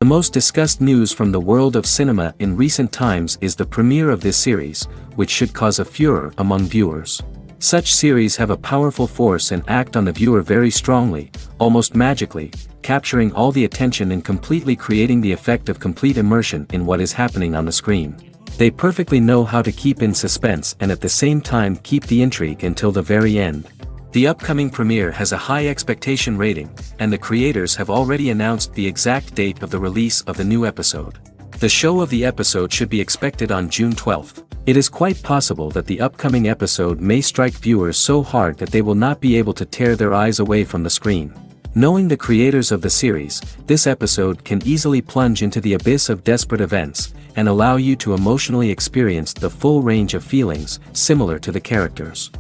The most discussed news from the world of cinema in recent times is the premiere of this series, which should cause a furor among viewers. Such series have a powerful force and act on the viewer very strongly, almost magically, capturing all the attention and completely creating the effect of complete immersion in what is happening on the screen. They perfectly know how to keep in suspense and at the same time keep the intrigue until the very end. The upcoming premiere has a high expectation rating, and the creators have already announced the exact date of the release of the new episode. The show of the episode should be expected on June 12th. It is quite possible that the upcoming episode may strike viewers so hard that they will not be able to tear their eyes away from the screen. Knowing the creators of the series, this episode can easily plunge into the abyss of desperate events, and allow you to emotionally experience the full range of feelings, similar to the characters.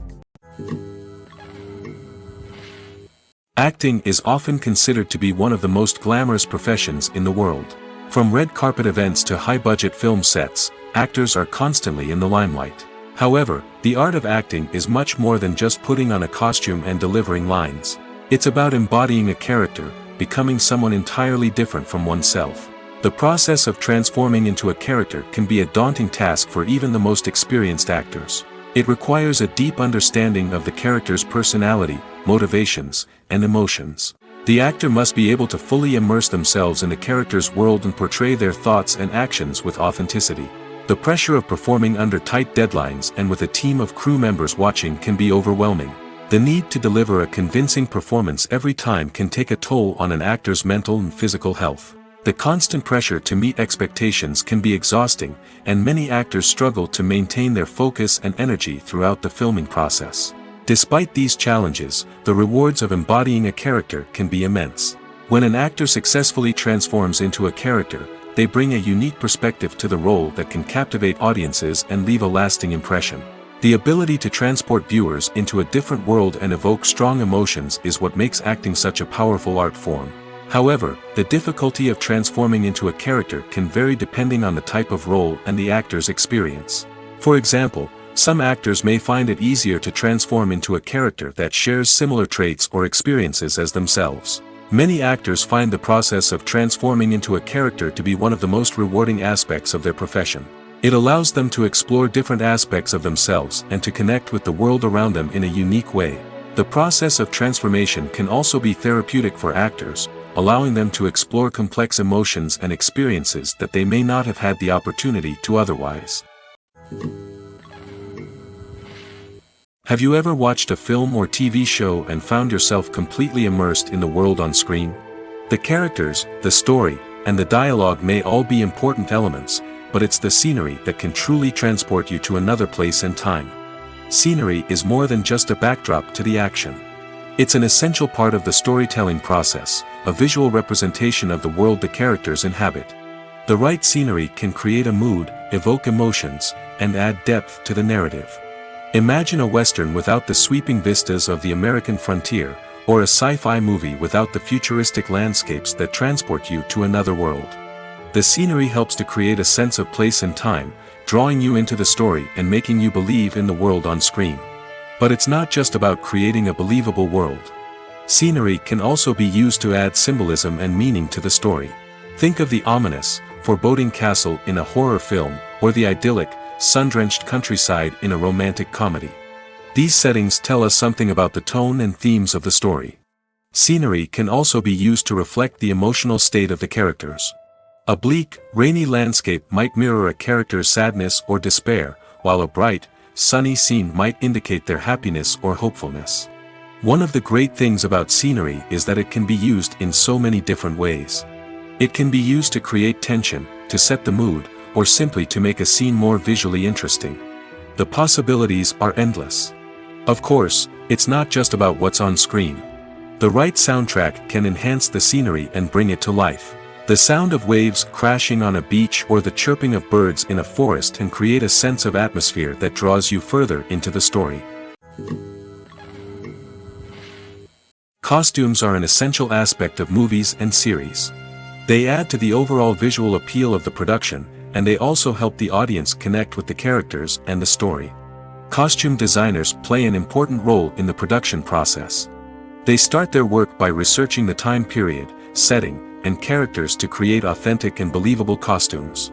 Acting is often considered to be one of the most glamorous professions in the world. From red carpet events to high-budget film sets, actors are constantly in the limelight. However, the art of acting is much more than just putting on a costume and delivering lines. It's about embodying a character, becoming someone entirely different from oneself. The process of transforming into a character can be a daunting task for even the most experienced actors. It requires a deep understanding of the character's personality, motivations, and emotions. The actor must be able to fully immerse themselves in the character's world and portray their thoughts and actions with authenticity. The pressure of performing under tight deadlines and with a team of crew members watching can be overwhelming. The need to deliver a convincing performance every time can take a toll on an actor's mental and physical health. The constant pressure to meet expectations can be exhausting, and many actors struggle to maintain their focus and energy throughout the filming process. Despite these challenges, the rewards of embodying a character can be immense. When an actor successfully transforms into a character, they bring a unique perspective to the role that can captivate audiences and leave a lasting impression. The ability to transport viewers into a different world and evoke strong emotions is what makes acting such a powerful art form. However, the difficulty of transforming into a character can vary depending on the type of role and the actor's experience. For example, some actors may find it easier to transform into a character that shares similar traits or experiences as themselves. Many actors find the process of transforming into a character to be one of the most rewarding aspects of their profession. It allows them to explore different aspects of themselves and to connect with the world around them in a unique way. The process of transformation can also be therapeutic for actors, allowing them to explore complex emotions and experiences that they may not have had the opportunity to otherwise. Have you ever watched a film or TV show and found yourself completely immersed in the world on screen? The characters, the story, and the dialogue may all be important elements, but it's the scenery that can truly transport you to another place and time. Scenery is more than just a backdrop to the action. It's an essential part of the storytelling process, a visual representation of the world the characters inhabit. The right scenery can create a mood, evoke emotions, and add depth to the narrative. Imagine a Western without the sweeping vistas of the American frontier, or a sci-fi movie without the futuristic landscapes that transport you to another world. The scenery helps to create a sense of place and time, drawing you into the story and making you believe in the world on screen. But it's not just about creating a believable world. Scenery can also be used to add symbolism and meaning to the story. Think of the ominous, foreboding castle in a horror film, or the idyllic, sun-drenched countryside in a romantic comedy. These settings tell us something about the tone and themes of the story. Scenery can also be used to reflect the emotional state of the characters. A bleak, rainy landscape might mirror a character's sadness or despair, while a bright, sunny scene might indicate their happiness or hopefulness. One of the great things about scenery is that it can be used in so many different ways. It can be used to create tension, to set the mood, or simply to make a scene more visually interesting. The possibilities are endless. Of course, it's not just about what's on screen. The right soundtrack can enhance the scenery and bring it to life. The sound of waves crashing on a beach or the chirping of birds in a forest can create a sense of atmosphere that draws you further into the story. Costumes are an essential aspect of movies and series. They add to the overall visual appeal of the production, and they also help the audience connect with the characters and the story. Costume designers play an important role in the production process. They start their work by researching the time period, setting, and characters to create authentic and believable costumes.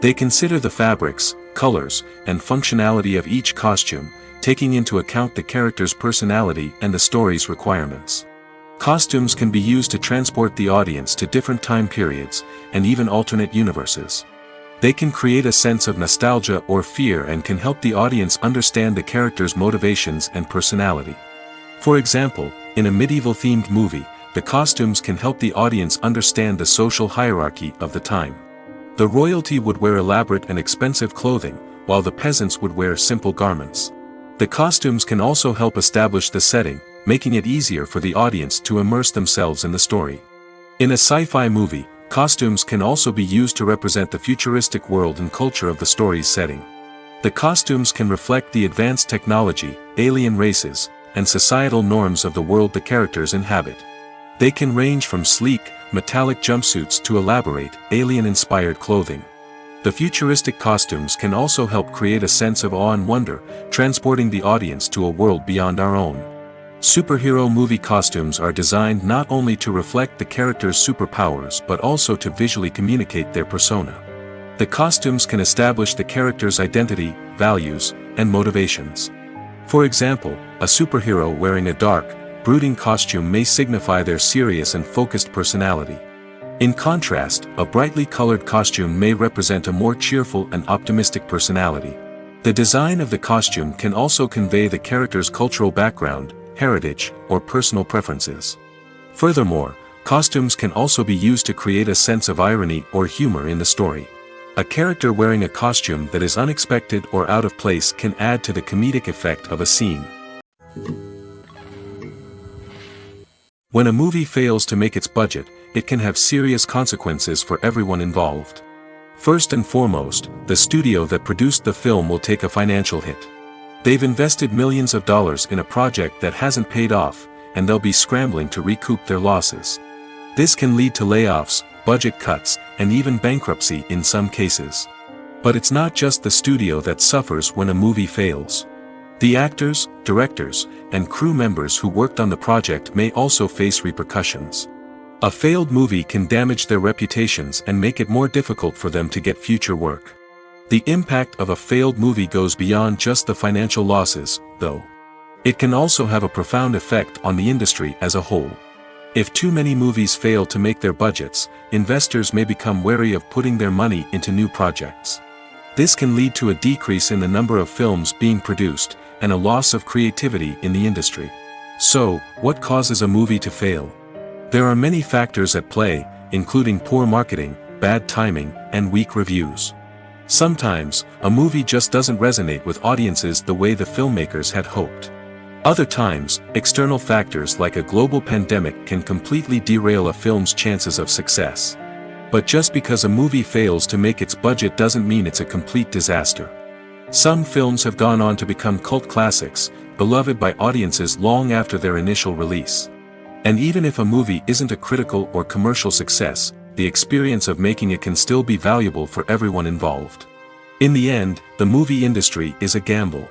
They consider the fabrics, colors, and functionality of each costume, taking into account the character's personality and the story's requirements. Costumes can be used to transport the audience to different time periods, and even alternate universes. They can create a sense of nostalgia or fear and can help the audience understand the character's motivations and personality. For example, in a medieval-themed movie, the costumes can help the audience understand the social hierarchy of the time. The royalty would wear elaborate and expensive clothing, while the peasants would wear simple garments. The costumes can also help establish the setting, making it easier for the audience to immerse themselves in the story. In a sci-fi movie, costumes can also be used to represent the futuristic world and culture of the story's setting. The costumes can reflect the advanced technology, alien races, and societal norms of the world the characters inhabit. They can range from sleek, metallic jumpsuits to elaborate, alien-inspired clothing. The futuristic costumes can also help create a sense of awe and wonder, transporting the audience to a world beyond our own. Superhero movie costumes are designed not only to reflect the character's superpowers but also to visually communicate their persona. The costumes can establish the character's identity, values, and motivations. For example, a superhero wearing a dark, brooding costume may signify their serious and focused personality. In contrast, a brightly colored costume may represent a more cheerful and optimistic personality. The design of the costume can also convey the character's cultural background, heritage, or personal preferences. Furthermore, costumes can also be used to create a sense of irony or humor in the story. A character wearing a costume that is unexpected or out of place can add to the comedic effect of a scene. When a movie fails to make its budget, it can have serious consequences for everyone involved. First and foremost, the studio that produced the film will take a financial hit. They've invested millions of dollars in a project that hasn't paid off, and they'll be scrambling to recoup their losses. This can lead to layoffs, budget cuts, and even bankruptcy in some cases. But it's not just the studio that suffers when a movie fails. The actors, directors, and crew members who worked on the project may also face repercussions. A failed movie can damage their reputations and make it more difficult for them to get future work. The impact of a failed movie goes beyond just the financial losses, though. It can also have a profound effect on the industry as a whole. If too many movies fail to make their budgets, investors may become wary of putting their money into new projects. This can lead to a decrease in the number of films being produced, and a loss of creativity in the industry. So, what causes a movie to fail? There are many factors at play, including poor marketing, bad timing, and weak reviews. Sometimes, a movie just doesn't resonate with audiences the way the filmmakers had hoped. Other times, external factors like a global pandemic can completely derail a film's chances of success. But just because a movie fails to make its budget doesn't mean it's a complete disaster. Some films have gone on to become cult classics, beloved by audiences long after their initial release. And even if a movie isn't a critical or commercial success, the experience of making it can still be valuable for everyone involved. In the end, the movie industry is a gamble.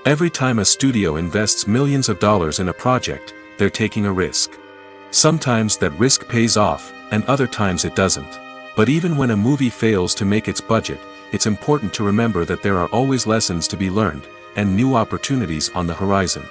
Every time a studio invests millions of dollars in a project, they're taking a risk. Sometimes that risk pays off, and other times it doesn't. But even when a movie fails to make its budget, it's important to remember that there are always lessons to be learned, and new opportunities on the horizon.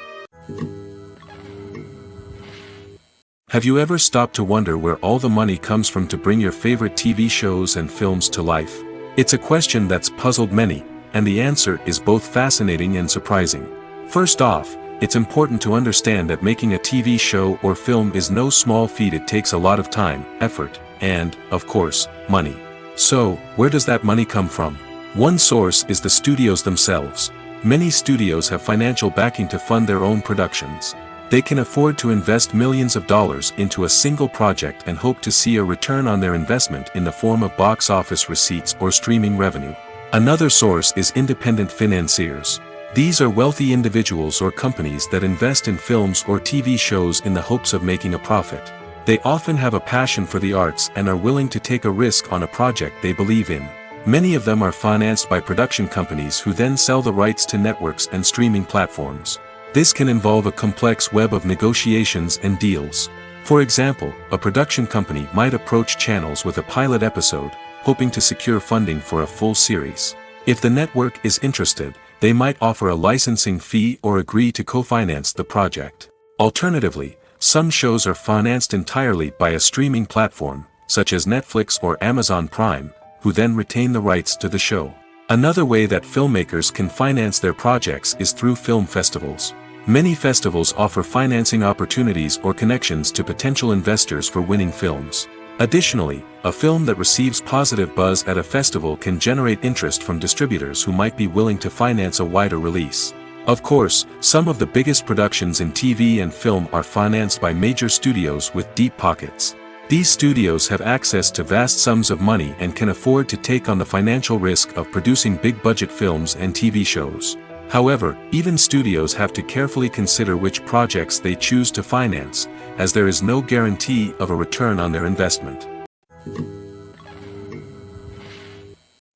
Have you ever stopped to wonder where all the money comes from to bring your favorite TV shows and films to life? It's a question that's puzzled many, and the answer is both fascinating and surprising. First off, it's important to understand that making a TV show or film is no small feat. It takes a lot of time, effort, and, of course, money. So, where does that money come from? One source is the studios themselves. Many studios have financial backing to fund their own productions. They can afford to invest millions of dollars into a single project and hope to see a return on their investment in the form of box office receipts or streaming revenue. Another source is independent financiers. These are wealthy individuals or companies that invest in films or TV shows in the hopes of making a profit. They often have a passion for the arts and are willing to take a risk on a project they believe in. Many of them are financed by production companies who then sell the rights to networks and streaming platforms. This can involve a complex web of negotiations and deals. For example, a production company might approach channels with a pilot episode, hoping to secure funding for a full series. If the network is interested, they might offer a licensing fee or agree to co-finance the project. Alternatively, some shows are financed entirely by a streaming platform, such as Netflix or Amazon Prime, who then retain the rights to the show. Another way that filmmakers can finance their projects is through film festivals. Many festivals offer financing opportunities or connections to potential investors for winning films. Additionally, a film that receives positive buzz at a festival can generate interest from distributors who might be willing to finance a wider release. Of course, some of the biggest productions in TV and film are financed by major studios with deep pockets. These studios have access to vast sums of money and can afford to take on the financial risk of producing big-budget films and TV shows. However, even studios have to carefully consider which projects they choose to finance, as there is no guarantee of a return on their investment.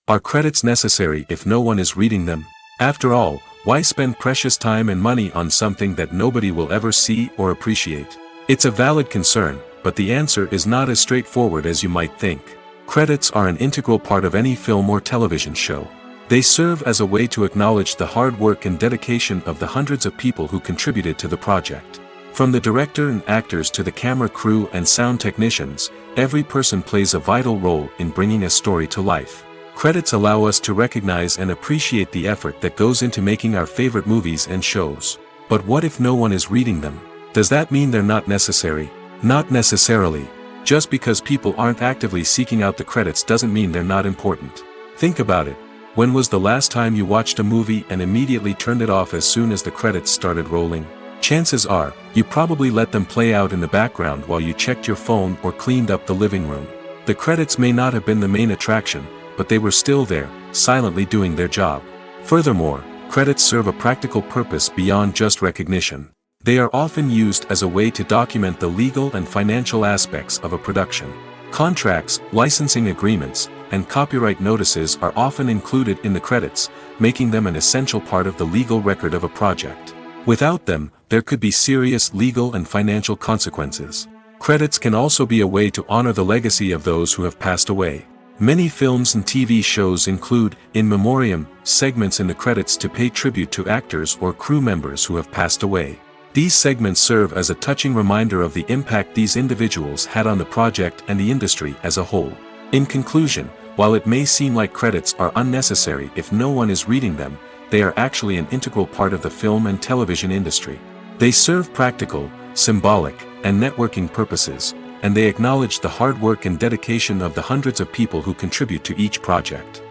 Are credits necessary if no one is reading them? After all, why spend precious time and money on something that nobody will ever see or appreciate? It's a valid concern, but the answer is not as straightforward as you might think. Credits are an integral part of any film or television show. They serve as a way to acknowledge the hard work and dedication of the hundreds of people who contributed to the project. From the director and actors to the camera crew and sound technicians, every person plays a vital role in bringing a story to life. Credits allow us to recognize and appreciate the effort that goes into making our favorite movies and shows. But what if no one is reading them? Does that mean they're not necessary? Not necessarily. Just because people aren't actively seeking out the credits doesn't mean they're not important. Think about it. When was the last time you watched a movie and immediately turned it off as soon as the credits started rolling? Chances are, you probably let them play out in the background while you checked your phone or cleaned up the living room. The credits may not have been the main attraction, but they were still there, silently doing their job. Furthermore, credits serve a practical purpose beyond just recognition. They are often used as a way to document the legal and financial aspects of a production. Contracts, licensing agreements, and copyright notices are often included in the credits, making them an essential part of the legal record of a project. Without them, there could be serious legal and financial consequences. Credits can also be a way to honor the legacy of those who have passed away. Many films and TV shows include, in memoriam, segments in the credits to pay tribute to actors or crew members who have passed away. These segments serve as a touching reminder of the impact these individuals had on the project and the industry as a whole. In conclusion, while it may seem like credits are unnecessary if no one is reading them, they are actually an integral part of the film and television industry. They serve practical, symbolic, and networking purposes, and they acknowledge the hard work and dedication of the hundreds of people who contribute to each project.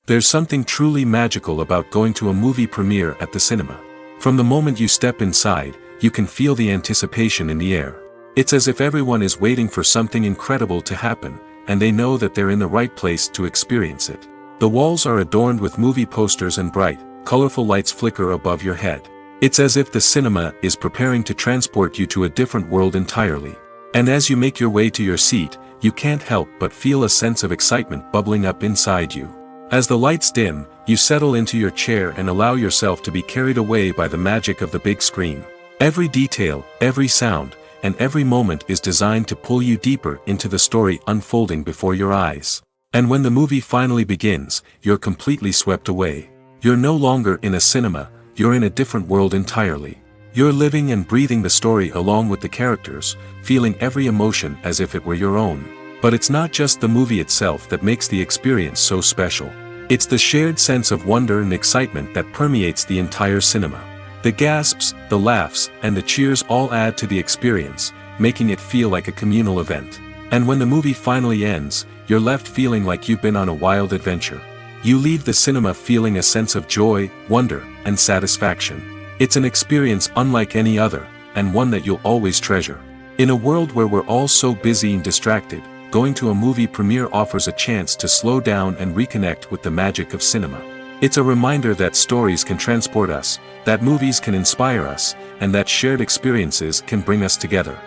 There's something truly magical about going to a movie premiere at the cinema. From the moment you step inside, you can feel the anticipation in the air. It's as if everyone is waiting for something incredible to happen, and they know that they're in the right place to experience it. The walls are adorned with movie posters and bright, colorful lights flicker above your head. It's as if the cinema is preparing to transport you to a different world entirely. And as you make your way to your seat, you can't help but feel a sense of excitement bubbling up inside you. As the lights dim, you settle into your chair and allow yourself to be carried away by the magic of the big screen. Every detail, every sound, and every moment is designed to pull you deeper into the story unfolding before your eyes. And when the movie finally begins, you're completely swept away. You're no longer in a cinema, you're in a different world entirely. You're living and breathing the story along with the characters, feeling every emotion as if it were your own. But it's not just the movie itself that makes the experience so special. It's the shared sense of wonder and excitement that permeates the entire cinema. The gasps, the laughs, and the cheers all add to the experience, making it feel like a communal event. And when the movie finally ends, you're left feeling like you've been on a wild adventure. You leave the cinema feeling a sense of joy, wonder, and satisfaction. It's an experience unlike any other, and one that you'll always treasure. In a world where we're all so busy and distracted, going to a movie premiere offers a chance to slow down and reconnect with the magic of cinema. It's a reminder that stories can transport us, that movies can inspire us, and that shared experiences can bring us together.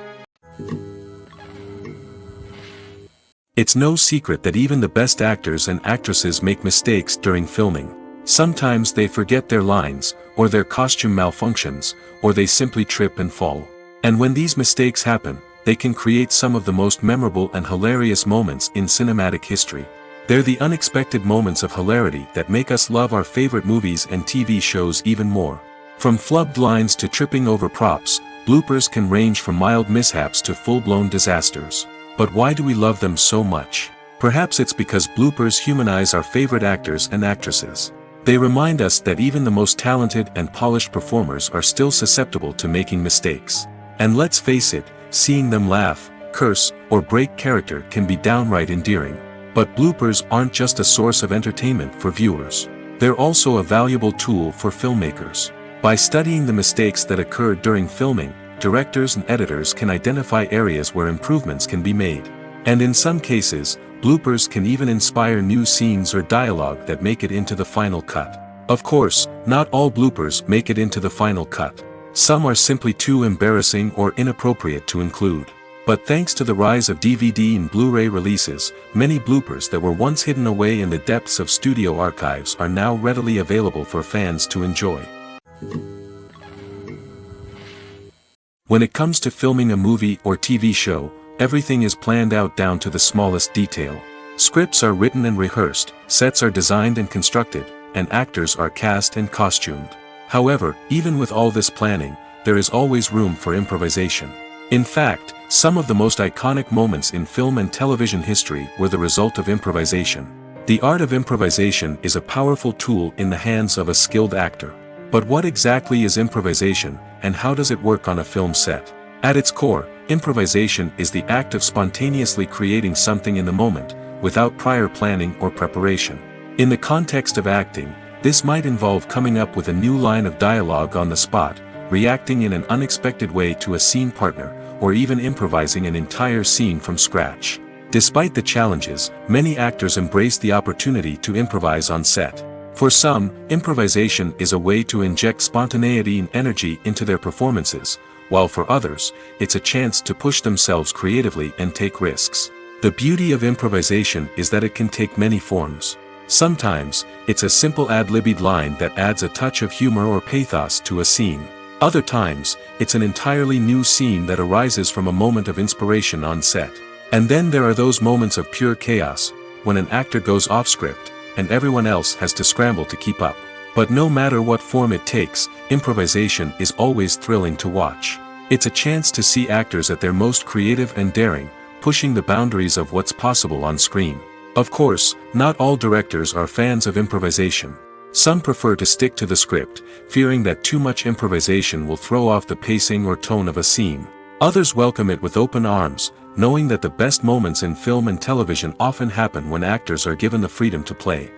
It's no secret that even the best actors and actresses make mistakes during filming. Sometimes they forget their lines, or their costume malfunctions, or they simply trip and fall. And when these mistakes happen, they can create some of the most memorable and hilarious moments in cinematic history. They're the unexpected moments of hilarity that make us love our favorite movies and TV shows even more. From flubbed lines to tripping over props, bloopers can range from mild mishaps to full-blown disasters. But why do we love them so much? Perhaps it's because bloopers humanize our favorite actors and actresses. They remind us that even the most talented and polished performers are still susceptible to making mistakes. And let's face it, seeing them laugh, curse, or break character can be downright endearing. But bloopers aren't just a source of entertainment for viewers. They're also a valuable tool for filmmakers. By studying the mistakes that occurred during filming, directors and editors can identify areas where improvements can be made. And in some cases, bloopers can even inspire new scenes or dialogue that make it into the final cut. Of course, not all bloopers make it into the final cut. Some are simply too embarrassing or inappropriate to include. But thanks to the rise of DVD and Blu-ray releases, many bloopers that were once hidden away in the depths of studio archives are now readily available for fans to enjoy. When it comes to filming a movie or TV show, everything is planned out down to the smallest detail. Scripts are written and rehearsed, sets are designed and constructed, and actors are cast and costumed. However, even with all this planning, there is always room for improvisation. In fact, some of the most iconic moments in film and television history were the result of improvisation. The art of improvisation is a powerful tool in the hands of a skilled actor. But what exactly is improvisation, and how does it work on a film set? At its core, improvisation is the act of spontaneously creating something in the moment, without prior planning or preparation. In the context of acting, this might involve coming up with a new line of dialogue on the spot, reacting in an unexpected way to a scene partner, or even improvising an entire scene from scratch. Despite the challenges, many actors embrace the opportunity to improvise on set. For some, improvisation is a way to inject spontaneity and energy into their performances, while for others, it's a chance to push themselves creatively and take risks. The beauty of improvisation is that it can take many forms. Sometimes, it's a simple ad-libbed line that adds a touch of humor or pathos to a scene. Other times, it's an entirely new scene that arises from a moment of inspiration on set. And then there are those moments of pure chaos, when an actor goes off script, and everyone else has to scramble to keep up. But no matter what form it takes, improvisation is always thrilling to watch. It's a chance to see actors at their most creative and daring, pushing the boundaries of what's possible on screen. Of course, not all directors are fans of improvisation. Some prefer to stick to the script, fearing that too much improvisation will throw off the pacing or tone of a scene. Others welcome it with open arms, knowing that the best moments in film and television often happen when actors are given the freedom to play.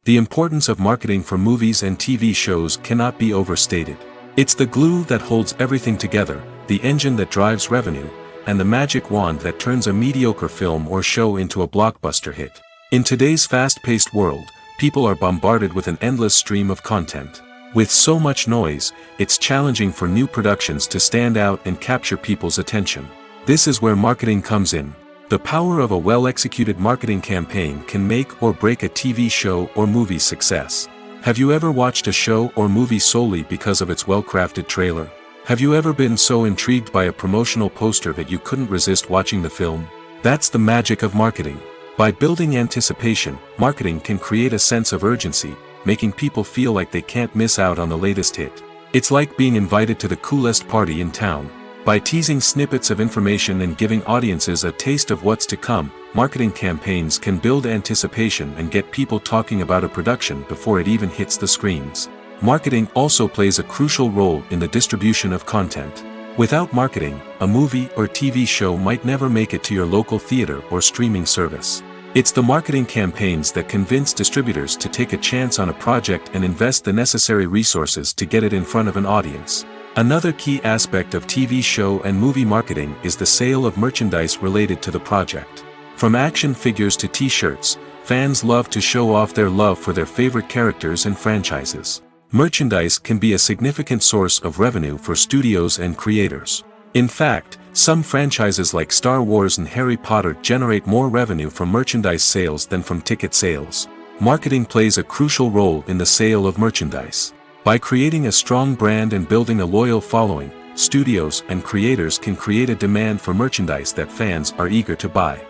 The importance of marketing for movies and TV shows cannot be overstated. It's the glue that holds everything together, the engine that drives revenue, and the magic wand that turns a mediocre film or show into a blockbuster hit. In today's fast-paced world, people are bombarded with an endless stream of content. With so much noise, it's challenging for new productions to stand out and capture people's attention. This is where marketing comes in. The power of a well-executed marketing campaign can make or break a TV show or movie's success. Have you ever watched a show or movie solely because of its well-crafted trailer? Have you ever been so intrigued by a promotional poster that you couldn't resist watching the film? That's the magic of marketing. By building anticipation, marketing can create a sense of urgency, making people feel like they can't miss out on the latest hit. It's like being invited to the coolest party in town. By teasing snippets of information and giving audiences a taste of what's to come, marketing campaigns can build anticipation and get people talking about a production before it even hits the screens. Marketing also plays a crucial role in the distribution of content. Without marketing, a movie or TV show might never make it to your local theater or streaming service. It's the marketing campaigns that convince distributors to take a chance on a project and invest the necessary resources to get it in front of an audience. Another key aspect of TV show and movie marketing is the sale of merchandise related to the project. From action figures to t-shirts, fans love to show off their love for their favorite characters and franchises. Merchandise can be a significant source of revenue for studios and creators. In fact, some franchises like Star Wars and Harry Potter generate more revenue from merchandise sales than from ticket sales. Marketing plays a crucial role in the sale of merchandise. By creating a strong brand and building a loyal following, studios and creators can create a demand for merchandise that fans are eager to buy.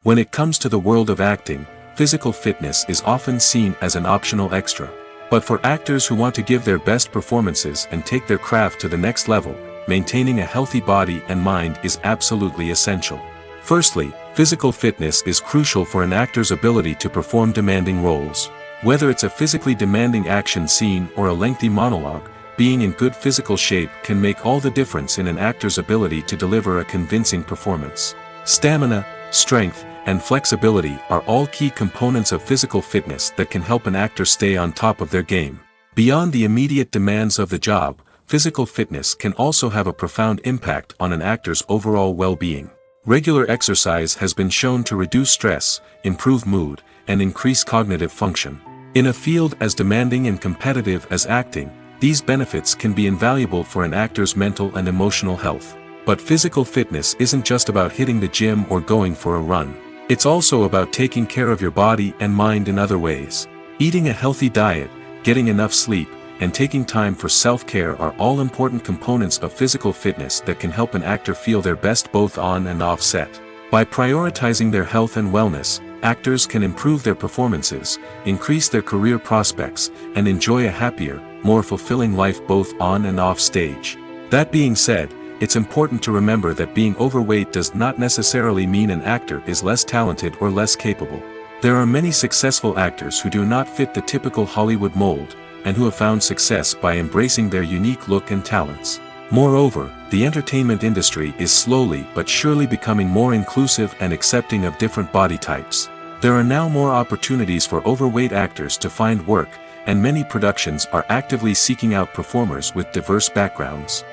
When it comes to the world of acting, physical fitness is often seen as an optional extra. But for actors who want to give their best performances and take their craft to the next level, maintaining a healthy body and mind is absolutely essential. Firstly, physical fitness is crucial for an actor's ability to perform demanding roles. Whether it's a physically demanding action scene or a lengthy monologue, being in good physical shape can make all the difference in an actor's ability to deliver a convincing performance. Stamina, strength, and flexibility are all key components of physical fitness that can help an actor stay on top of their game. Beyond the immediate demands of the job, physical fitness can also have a profound impact on an actor's overall well-being. Regular exercise has been shown to reduce stress, improve mood, and increase cognitive function. In a field as demanding and competitive as acting, these benefits can be invaluable for an actor's mental and emotional health. But physical fitness isn't just about hitting the gym or going for a run. It's also about taking care of your body and mind in other ways. Eating a healthy diet, getting enough sleep, and taking time for self-care are all important components of physical fitness that can help an actor feel their best both on and off set. By prioritizing their health and wellness, actors can improve their performances, increase their career prospects, and enjoy a happier, more fulfilling life both on and off stage. That being said, it's important to remember that being overweight does not necessarily mean an actor is less talented or less capable. There are many successful actors who do not fit the typical Hollywood mold, and who have found success by embracing their unique look and talents. Moreover, the entertainment industry is slowly but surely becoming more inclusive and accepting of different body types. There are now more opportunities for overweight actors to find work, and many productions are actively seeking out performers with diverse backgrounds.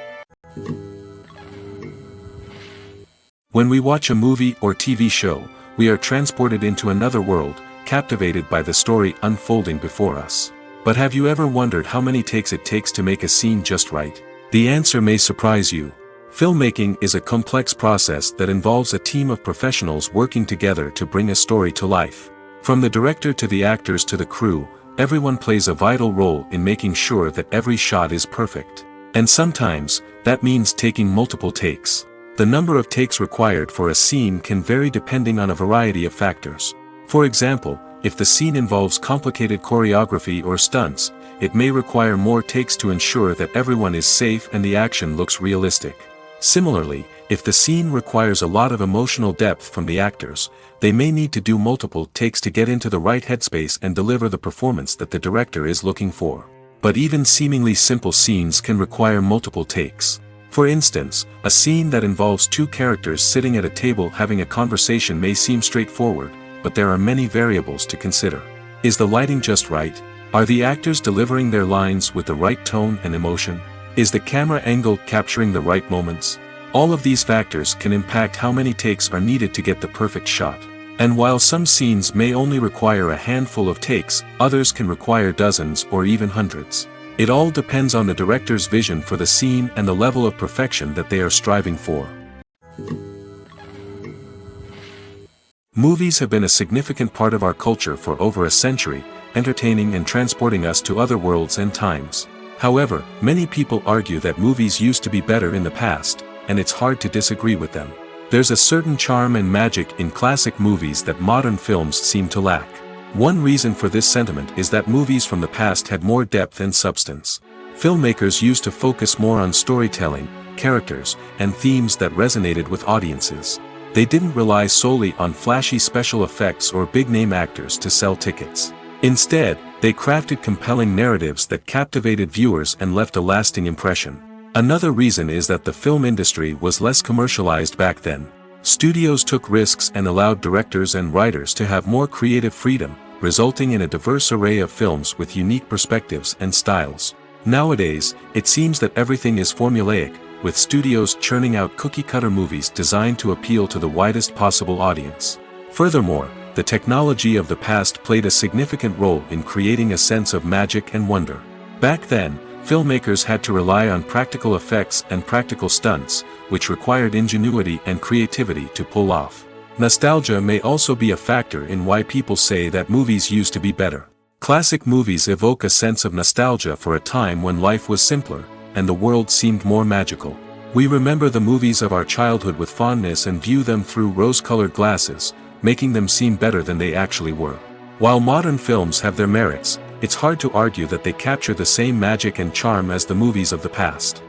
When we watch a movie or TV show, we are transported into another world, captivated by the story unfolding before us. But have you ever wondered how many takes it takes to make a scene just right? The answer may surprise you. Filmmaking is a complex process that involves a team of professionals working together to bring a story to life. From the director to the actors to the crew, everyone plays a vital role in making sure that every shot is perfect. And sometimes, that means taking multiple takes. The number of takes required for a scene can vary depending on a variety of factors. For example, if the scene involves complicated choreography or stunts, it may require more takes to ensure that everyone is safe and the action looks realistic. Similarly, if the scene requires a lot of emotional depth from the actors, they may need to do multiple takes to get into the right headspace and deliver the performance that the director is looking for. But even seemingly simple scenes can require multiple takes. For instance, a scene that involves two characters sitting at a table having a conversation may seem straightforward, but there are many variables to consider. Is the lighting just right? Are the actors delivering their lines with the right tone and emotion? Is the camera angle capturing the right moments? All of these factors can impact how many takes are needed to get the perfect shot. And while some scenes may only require a handful of takes, others can require dozens or even hundreds. It all depends on the director's vision for the scene and the level of perfection that they are striving for. Movies have been a significant part of our culture for over a century, entertaining and transporting us to other worlds and times. However, many people argue that movies used to be better in the past, and it's hard to disagree with them. There's a certain charm and magic in classic movies that modern films seem to lack. One reason for this sentiment is that movies from the past had more depth and substance. Filmmakers used to focus more on storytelling, characters, and themes that resonated with audiences. They didn't rely solely on flashy special effects or big-name actors to sell tickets. Instead, they crafted compelling narratives that captivated viewers and left a lasting impression. Another reason is that the film industry was less commercialized back then. Studios took risks and allowed directors and writers to have more creative freedom, resulting in a diverse array of films with unique perspectives and styles. Nowadays, it seems that everything is formulaic, with studios churning out cookie-cutter movies designed to appeal to the widest possible audience. Furthermore, the technology of the past played a significant role in creating a sense of magic and wonder. Back then, filmmakers had to rely on practical effects and practical stunts, which required ingenuity and creativity to pull off. Nostalgia may also be a factor in why people say that movies used to be better. Classic movies evoke a sense of nostalgia for a time when life was simpler, and the world seemed more magical. We remember the movies of our childhood with fondness and view them through rose-colored glasses, making them seem better than they actually were. While modern films have their merits, it's hard to argue that they capture the same magic and charm as the movies of the past.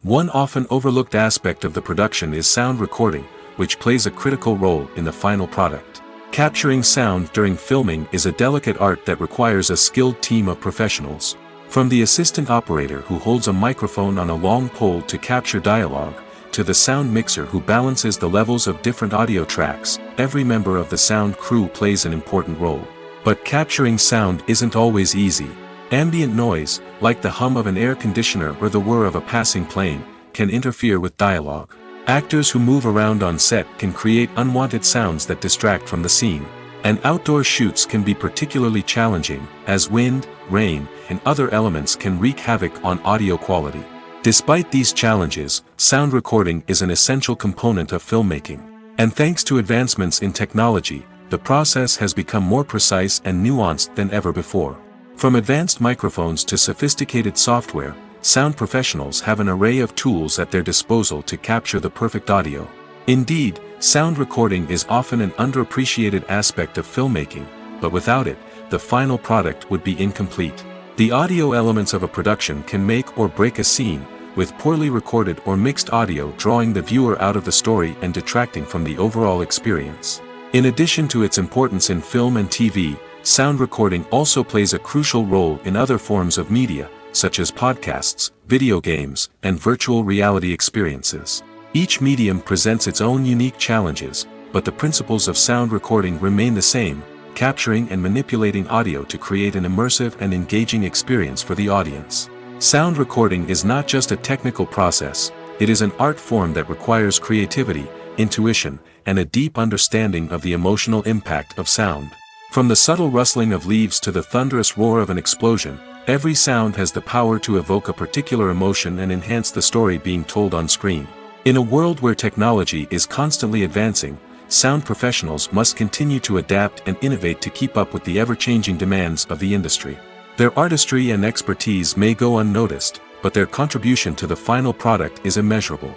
One often overlooked aspect of the production is sound recording, which plays a critical role in the final product. Capturing sound during filming is a delicate art that requires a skilled team of professionals. From the assistant operator who holds a microphone on a long pole to capture dialogue, to the sound mixer who balances the levels of different audio tracks, every member of the sound crew plays an important role. But capturing sound isn't always easy. Ambient noise, like the hum of an air conditioner or the whir of a passing plane, can interfere with dialogue. Actors who move around on set can create unwanted sounds that distract from the scene. And outdoor shoots can be particularly challenging, as wind, rain, and other elements can wreak havoc on audio quality. Despite these challenges, sound recording is an essential component of filmmaking. And thanks to advancements in technology, the process has become more precise and nuanced than ever before. From advanced microphones to sophisticated software, sound professionals have an array of tools at their disposal to capture the perfect audio. Indeed, sound recording is often an underappreciated aspect of filmmaking, but without it, the final product would be incomplete. The audio elements of a production can make or break a scene, with poorly recorded or mixed audio drawing the viewer out of the story and detracting from the overall experience. In addition to its importance in film and TV, sound recording also plays a crucial role in other forms of media, such as podcasts, video games, and virtual reality experiences. Each medium presents its own unique challenges, but the principles of sound recording remain the same, capturing and manipulating audio to create an immersive and engaging experience for the audience. Sound recording is not just a technical process, it is an art form that requires creativity, intuition, and a deep understanding of the emotional impact of sound. From the subtle rustling of leaves to the thunderous roar of an explosion, every sound has the power to evoke a particular emotion and enhance the story being told on screen. In a world where technology is constantly advancing, sound professionals must continue to adapt and innovate to keep up with the ever-changing demands of the industry. Their artistry and expertise may go unnoticed, but their contribution to the final product is immeasurable.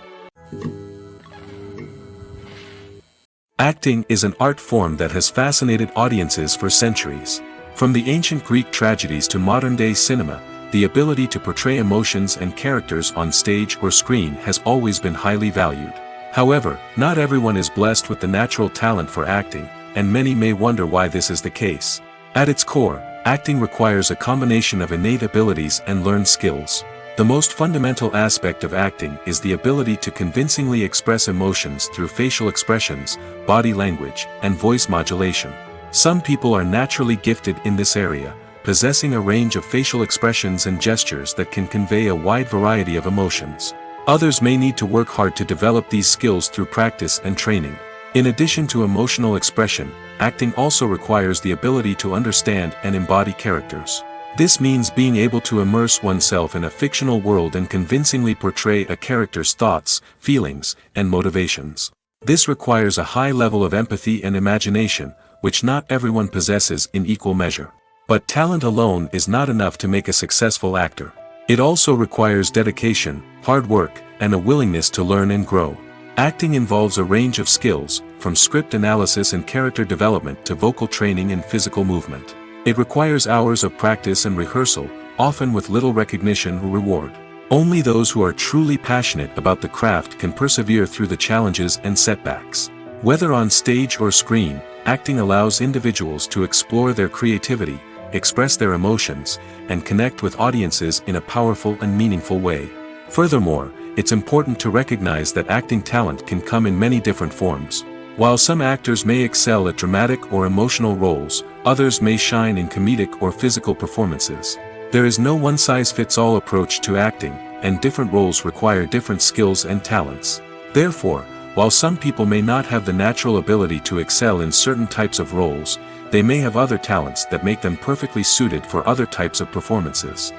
Acting is an art form that has fascinated audiences for centuries. From the ancient Greek tragedies to modern-day cinema, the ability to portray emotions and characters on stage or screen has always been highly valued. However, not everyone is blessed with the natural talent for acting, and many may wonder why this is the case. At its core, acting requires a combination of innate abilities and learned skills. The most fundamental aspect of acting is the ability to convincingly express emotions through facial expressions, body language, and voice modulation. Some people are naturally gifted in this area, possessing a range of facial expressions and gestures that can convey a wide variety of emotions. Others may need to work hard to develop these skills through practice and training. In addition to emotional expression, acting also requires the ability to understand and embody characters. This means being able to immerse oneself in a fictional world and convincingly portray a character's thoughts, feelings, and motivations. This requires a high level of empathy and imagination, which not everyone possesses in equal measure. But talent alone is not enough to make a successful actor. It also requires dedication, hard work, and a willingness to learn and grow. Acting involves a range of skills, from script analysis and character development to vocal training and physical movement. It requires hours of practice and rehearsal, often with little recognition or reward. Only those who are truly passionate about the craft can persevere through the challenges and setbacks. Whether on stage or screen, acting allows individuals to explore their creativity, express their emotions, and connect with audiences in a powerful and meaningful way. Furthermore, it's important to recognize that acting talent can come in many different forms. While some actors may excel at dramatic or emotional roles, others may shine in comedic or physical performances. There is no one-size-fits-all approach to acting, and different roles require different skills and talents. Therefore, while some people may not have the natural ability to excel in certain types of roles, they may have other talents that make them perfectly suited for other types of performances.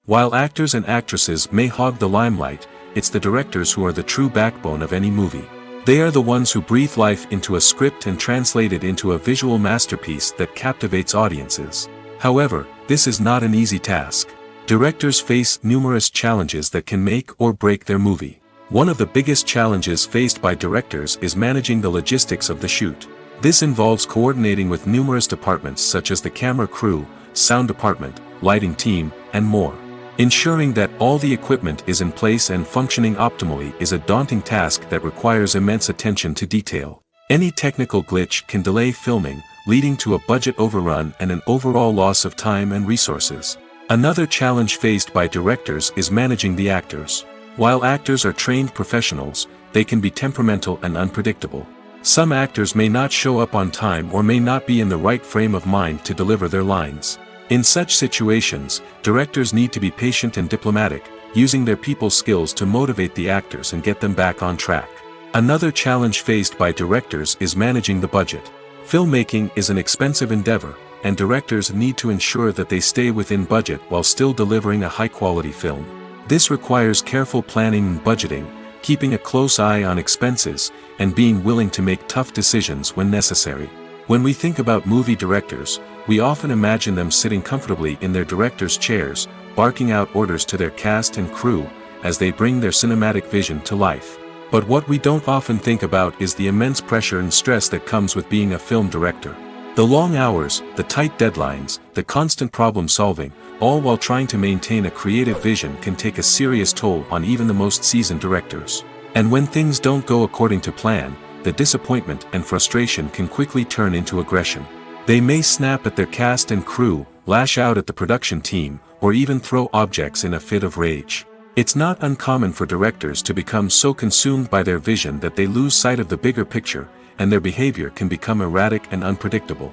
While actors and actresses may hog the limelight, it's the directors who are the true backbone of any movie. They are the ones who breathe life into a script and translate it into a visual masterpiece that captivates audiences. However, this is not an easy task. Directors face numerous challenges that can make or break their movie. One of the biggest challenges faced by directors is managing the logistics of the shoot. This involves coordinating with numerous departments such as the camera crew, sound department, lighting team, and more. Ensuring that all the equipment is in place and functioning optimally is a daunting task that requires immense attention to detail. Any technical glitch can delay filming, leading to a budget overrun and an overall loss of time and resources. Another challenge faced by directors is managing the actors. While actors are trained professionals, they can be temperamental and unpredictable. Some actors may not show up on time or may not be in the right frame of mind to deliver their lines. In such situations, directors need to be patient and diplomatic, using their people skills to motivate the actors and get them back on track. Another challenge faced by directors is managing the budget. Filmmaking is an expensive endeavor, and directors need to ensure that they stay within budget while still delivering a high-quality film. This requires careful planning and budgeting, keeping a close eye on expenses, and being willing to make tough decisions when necessary. When we think about movie directors, we often imagine them sitting comfortably in their director's chairs, barking out orders to their cast and crew, as they bring their cinematic vision to life. But what we don't often think about is the immense pressure and stress that comes with being a film director. The long hours, the tight deadlines, the constant problem solving, all while trying to maintain a creative vision can take a serious toll on even the most seasoned directors. And when things don't go according to plan, the disappointment and frustration can quickly turn into aggression. They may snap at their cast and crew, lash out at the production team, or even throw objects in a fit of rage. It's not uncommon for directors to become so consumed by their vision that they lose sight of the bigger picture, and their behavior can become erratic and unpredictable.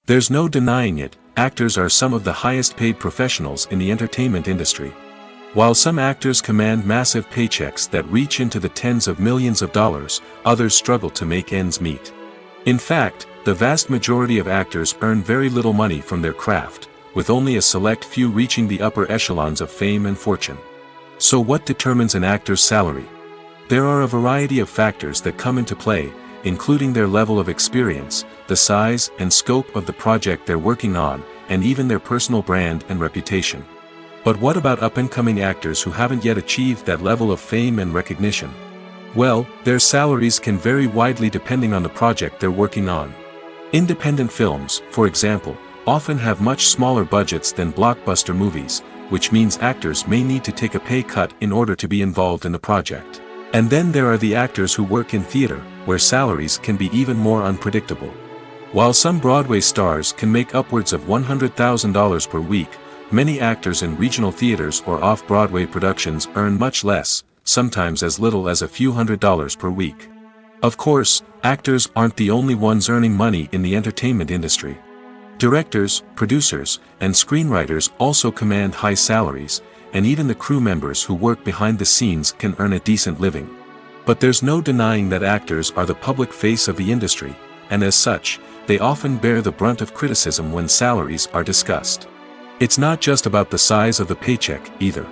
There's no denying it, actors are some of the highest paid professionals in the entertainment industry. While some actors command massive paychecks that reach into the tens of millions of dollars, others struggle to make ends meet. In fact, the vast majority of actors earn very little money from their craft, with only a select few reaching the upper echelons of fame and fortune. So what determines an actor's salary? There are a variety of factors that come into play, including their level of experience, the size and scope of the project they're working on, and even their personal brand and reputation. But what about up-and-coming actors who haven't yet achieved that level of fame and recognition? Well, their salaries can vary widely depending on the project they're working on. Independent films, for example, often have much smaller budgets than blockbuster movies, which means actors may need to take a pay cut in order to be involved in the project. And then there are the actors who work in theater, where salaries can be even more unpredictable. While some Broadway stars can make upwards of $100,000 per week, many actors in regional theaters or off-Broadway productions earn much less, sometimes as little as a few $100s per week. Of course, actors aren't the only ones earning money in the entertainment industry. Directors, producers, and screenwriters also command high salaries, and even the crew members who work behind the scenes can earn a decent living. But there's no denying that actors are the public face of the industry, and as such, they often bear the brunt of criticism when salaries are discussed. It's not just about the size of the paycheck, either.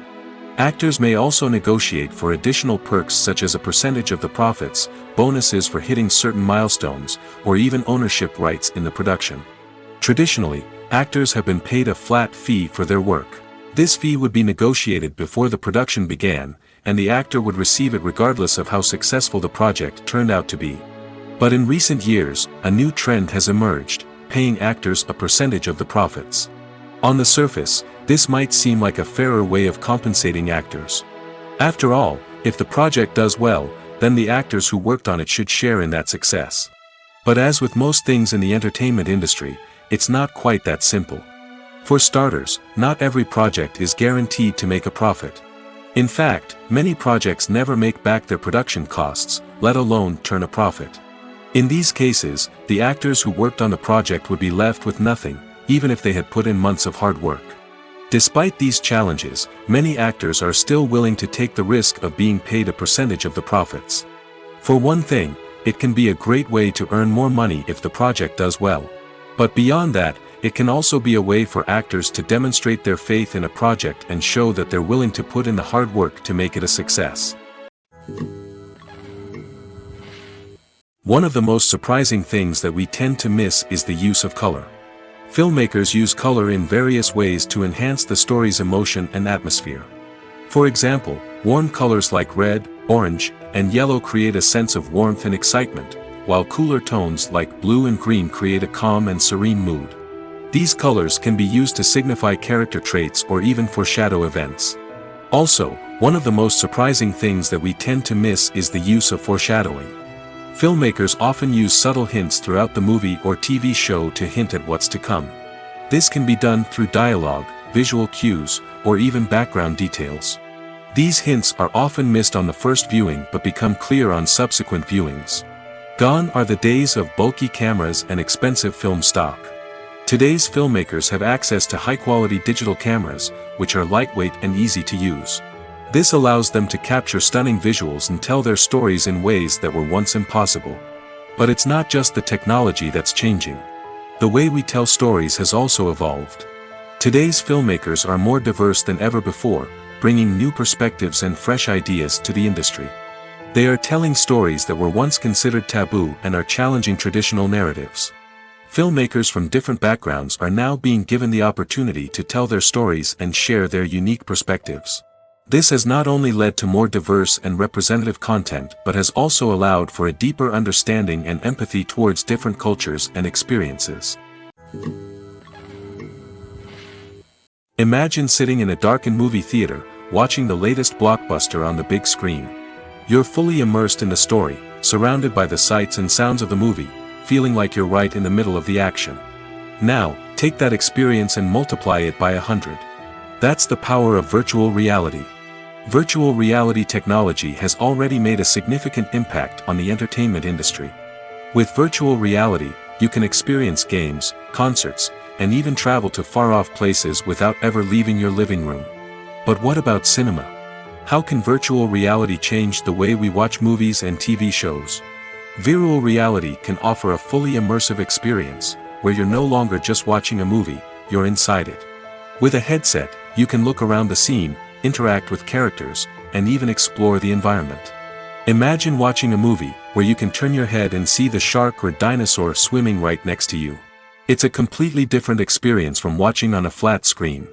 Actors may also negotiate for additional perks such as a percentage of the profits, bonuses for hitting certain milestones, or even ownership rights in the production. Traditionally, Actors have been paid a flat fee for their work. This fee would be negotiated before the production began, and the actor would receive it regardless of how successful the project turned out to be. But in recent years, a new trend has emerged, paying actors a percentage of the profits. On the surface, this might seem like a fairer way of compensating actors. After all, if the project does well, then the actors who worked on it should share in that success. But as with most things in the entertainment industry, it's not quite that simple. For starters, not every project is guaranteed to make a profit. In fact, many projects never make back their production costs, let alone turn a profit. In these cases, the actors who worked on the project would be left with nothing, even if they had put in months of hard work. Despite these challenges, many actors are still willing to take the risk of being paid a percentage of the profits. For one thing, it can be a great way to earn more money if the project does well. But beyond that, it can also be a way for actors to demonstrate their faith in a project and show that they're willing to put in the hard work to make it a success. One of the most surprising things that we tend to miss is the use of color. Filmmakers use color in various ways to enhance the story's emotion and atmosphere. For example, warm colors like red, orange, and yellow create a sense of warmth and excitement, while cooler tones like blue and green create a calm and serene mood. These colors can be used to signify character traits or even foreshadow events. Also, one of the most surprising things that we tend to miss is the use of foreshadowing. Filmmakers often use subtle hints throughout the movie or TV show to hint at what's to come. This can be done through dialogue, visual cues, or even background details. These hints are often missed on the first viewing but become clear on subsequent viewings. Gone are the days of bulky cameras and expensive film stock. Today's filmmakers have access to high-quality digital cameras, which are lightweight and easy to use. This allows them to capture stunning visuals and tell their stories in ways that were once impossible. But it's not just the technology that's changing. The way we tell stories has also evolved. Today's filmmakers are more diverse than ever before, bringing new perspectives and fresh ideas to the industry. They are telling stories that were once considered taboo and are challenging traditional narratives. Filmmakers from different backgrounds are now being given the opportunity to tell their stories and share their unique perspectives. This has not only led to more diverse and representative content but has also allowed for a deeper understanding and empathy towards different cultures and experiences. Imagine sitting in a darkened movie theater, watching the latest blockbuster on the big screen. You're fully immersed in the story, surrounded by the sights and sounds of the movie, feeling like you're right in the middle of the action. Now, take that experience and multiply it by 100. That's the power of virtual reality. Virtual reality technology has already made a significant impact on the entertainment industry. With virtual reality, you can experience games, concerts, and even travel to far-off places without ever leaving your living room. But what about cinema? How can virtual reality change the way we watch movies and TV shows? Virtual reality can offer a fully immersive experience, where you're no longer just watching a movie, you're inside it. With a headset, you can look around the scene, interact with characters, and even explore the environment. Imagine watching a movie, where you can turn your head and see the shark or dinosaur swimming right next to you. It's a completely different experience from watching on a flat screen.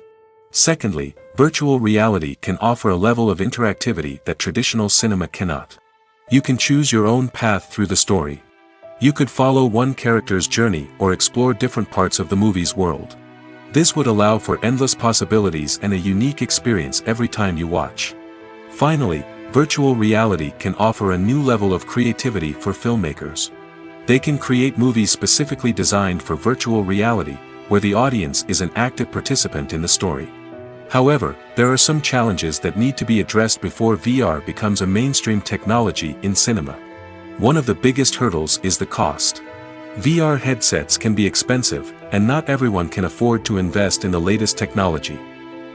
Secondly, virtual reality can offer a level of interactivity that traditional cinema cannot. You can choose your own path through the story. You could follow one character's journey or explore different parts of the movie's world. This would allow for endless possibilities and a unique experience every time you watch. Finally, virtual reality can offer a new level of creativity for filmmakers. They can create movies specifically designed for virtual reality, where the audience is an active participant in the story. However, there are some challenges that need to be addressed before VR becomes a mainstream technology in cinema. One of the biggest hurdles is the cost. VR headsets can be expensive, and not everyone can afford to invest in the latest technology.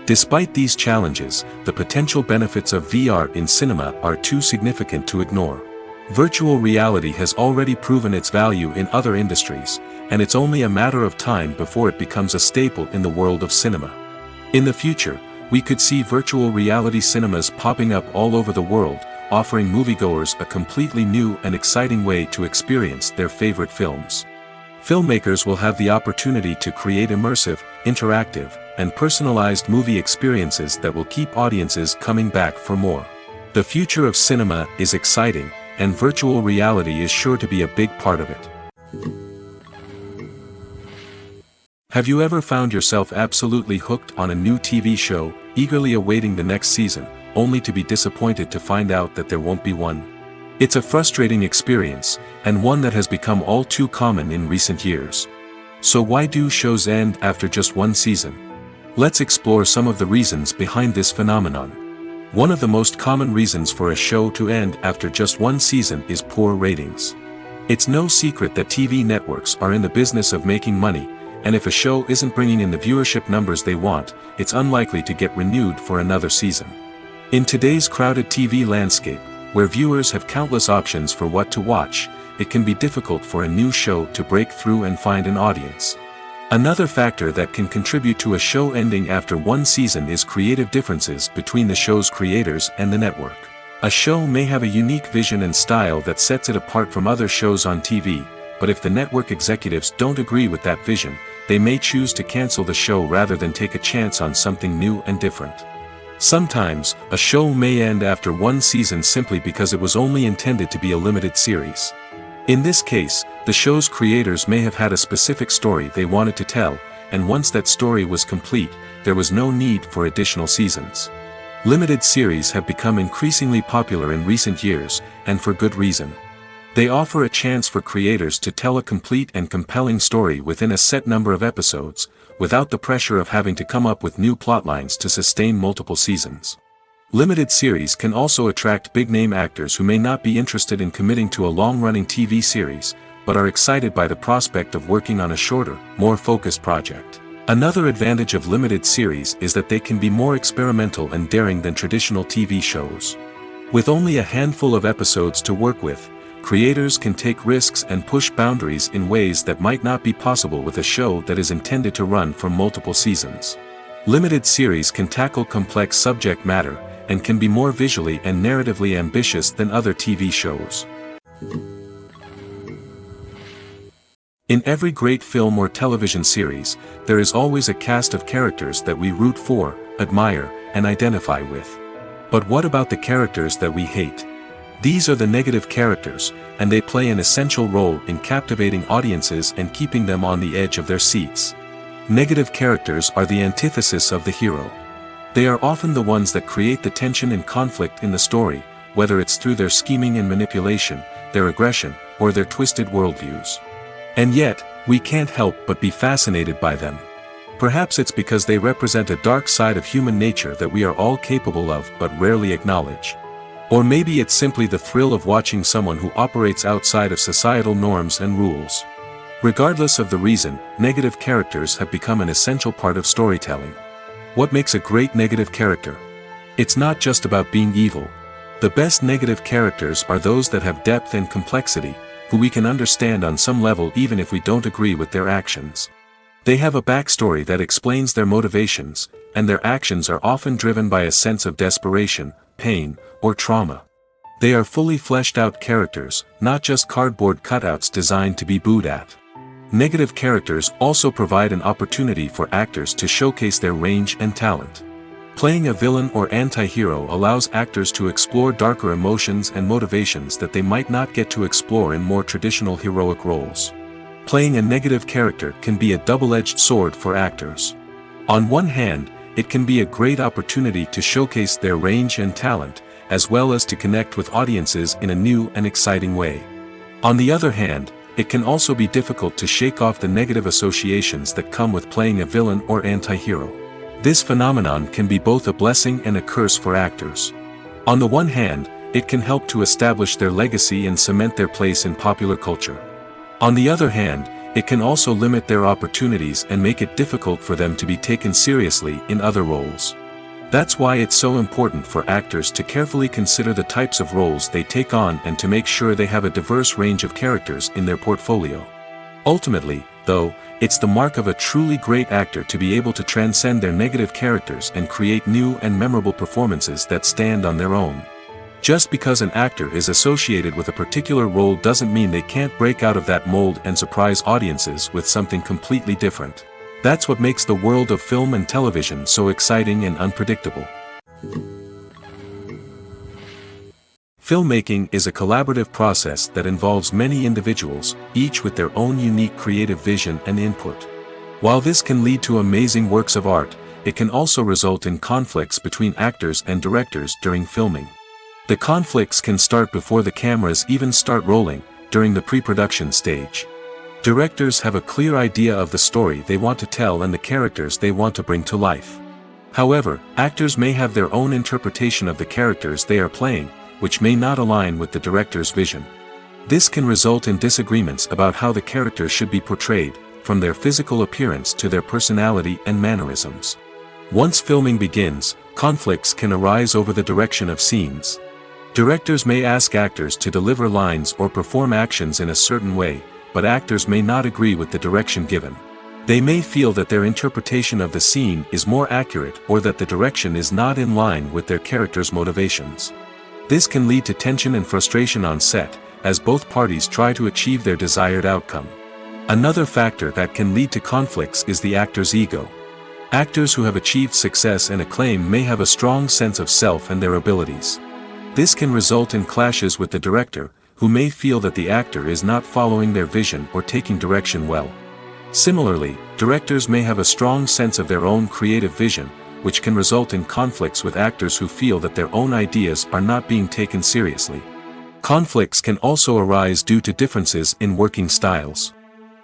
Despite these challenges, the potential benefits of VR in cinema are too significant to ignore. Virtual reality has already proven its value in other industries, and it's only a matter of time before it becomes a staple in the world of cinema. In the future, we could see virtual reality cinemas popping up all over the world, offering moviegoers a completely new and exciting way to experience their favorite films. Filmmakers will have the opportunity to create immersive, interactive, and personalized movie experiences that will keep audiences coming back for more. The future of cinema is exciting, and virtual reality is sure to be a big part of it. Have you ever found yourself absolutely hooked on a new TV show, eagerly awaiting the next season, only to be disappointed to find out that there won't be one? It's a frustrating experience, and one that has become all too common in recent years. So why do shows end after just one season? Let's explore some of the reasons behind this phenomenon. One of the most common reasons for a show to end after just one season is poor ratings. It's no secret that TV networks are in the business of making money, and if a show isn't bringing in the viewership numbers they want, it's unlikely to get renewed for another season. In today's crowded TV landscape, where viewers have countless options for what to watch, it can be difficult for a new show to break through and find an audience. Another factor that can contribute to a show ending after one season is creative differences between the show's creators and the network. A show may have a unique vision and style that sets it apart from other shows on TV, but if the network executives don't agree with that vision, they may choose to cancel the show rather than take a chance on something new and different. Sometimes, a show may end after one season simply because it was only intended to be a limited series. In this case, the show's creators may have had a specific story they wanted to tell, and once that story was complete, there was no need for additional seasons. Limited series have become increasingly popular in recent years, and for good reason. They offer a chance for creators to tell a complete and compelling story within a set number of episodes, without the pressure of having to come up with new plotlines to sustain multiple seasons. Limited series can also attract big-name actors who may not be interested in committing to a long-running TV series, but are excited by the prospect of working on a shorter, more focused project. Another advantage of limited series is that they can be more experimental and daring than traditional TV shows. With only a handful of episodes to work with, creators can take risks and push boundaries in ways that might not be possible with a show that is intended to run for multiple seasons. Limited series can tackle complex subject matter, and can be more visually and narratively ambitious than other TV shows. In every great film or television series, there is always a cast of characters that we root for, admire, and identify with. But what about the characters that we hate? These are the negative characters, and they play an essential role in captivating audiences and keeping them on the edge of their seats. Negative characters are the antithesis of the hero. They are often the ones that create the tension and conflict in the story, whether it's through their scheming and manipulation, their aggression, or their twisted worldviews. And yet, we can't help but be fascinated by them. Perhaps it's because they represent a dark side of human nature that we are all capable of but rarely acknowledge. Or maybe it's simply the thrill of watching someone who operates outside of societal norms and rules. Regardless of the reason, negative characters have become an essential part of storytelling. What makes a great negative character? It's not just about being evil. The best negative characters are those that have depth and complexity, who we can understand on some level even if we don't agree with their actions. They have a backstory that explains their motivations, and their actions are often driven by a sense of desperation, pain, or trauma. They are fully fleshed out characters, not just cardboard cutouts designed to be booed at. Negative characters also provide an opportunity for actors to showcase their range and talent. Playing a villain or anti-hero allows actors to explore darker emotions and motivations that they might not get to explore in more traditional heroic roles. Playing a negative character can be a double-edged sword for actors. On one hand, it can be a great opportunity to showcase their range and talent, as well as to connect with audiences in a new and exciting way. On the other hand, it can also be difficult to shake off the negative associations that come with playing a villain or anti-hero. This phenomenon can be both a blessing and a curse for actors. On the one hand, it can help to establish their legacy and cement their place in popular culture. On the other hand, it can also limit their opportunities and make it difficult for them to be taken seriously in other roles. That's why it's so important for actors to carefully consider the types of roles they take on and to make sure they have a diverse range of characters in their portfolio. Ultimately, though, it's the mark of a truly great actor to be able to transcend their negative characters and create new and memorable performances that stand on their own. Just because an actor is associated with a particular role doesn't mean they can't break out of that mold and surprise audiences with something completely different. That's what makes the world of film and television so exciting and unpredictable. Filmmaking is a collaborative process that involves many individuals, each with their own unique creative vision and input. While this can lead to amazing works of art, it can also result in conflicts between actors and directors during filming. The conflicts can start before the cameras even start rolling, during the pre-production stage. Directors have a clear idea of the story they want to tell and the characters they want to bring to life. However, actors may have their own interpretation of the characters they are playing, which may not align with the director's vision. This can result in disagreements about how the characters should be portrayed, from their physical appearance to their personality and mannerisms. Once filming begins, conflicts can arise over the direction of scenes. Directors may ask actors to deliver lines or perform actions in a certain way, but actors may not agree with the direction given. They may feel that their interpretation of the scene is more accurate or that the direction is not in line with their character's motivations. This can lead to tension and frustration on set, as both parties try to achieve their desired outcome. Another factor that can lead to conflicts is the actor's ego. Actors who have achieved success and acclaim may have a strong sense of self and their abilities. This can result in clashes with the director, who may feel that the actor is not following their vision or taking direction well. Similarly, directors may have a strong sense of their own creative vision, which can result in conflicts with actors who feel that their own ideas are not being taken seriously. Conflicts can also arise due to differences in working styles.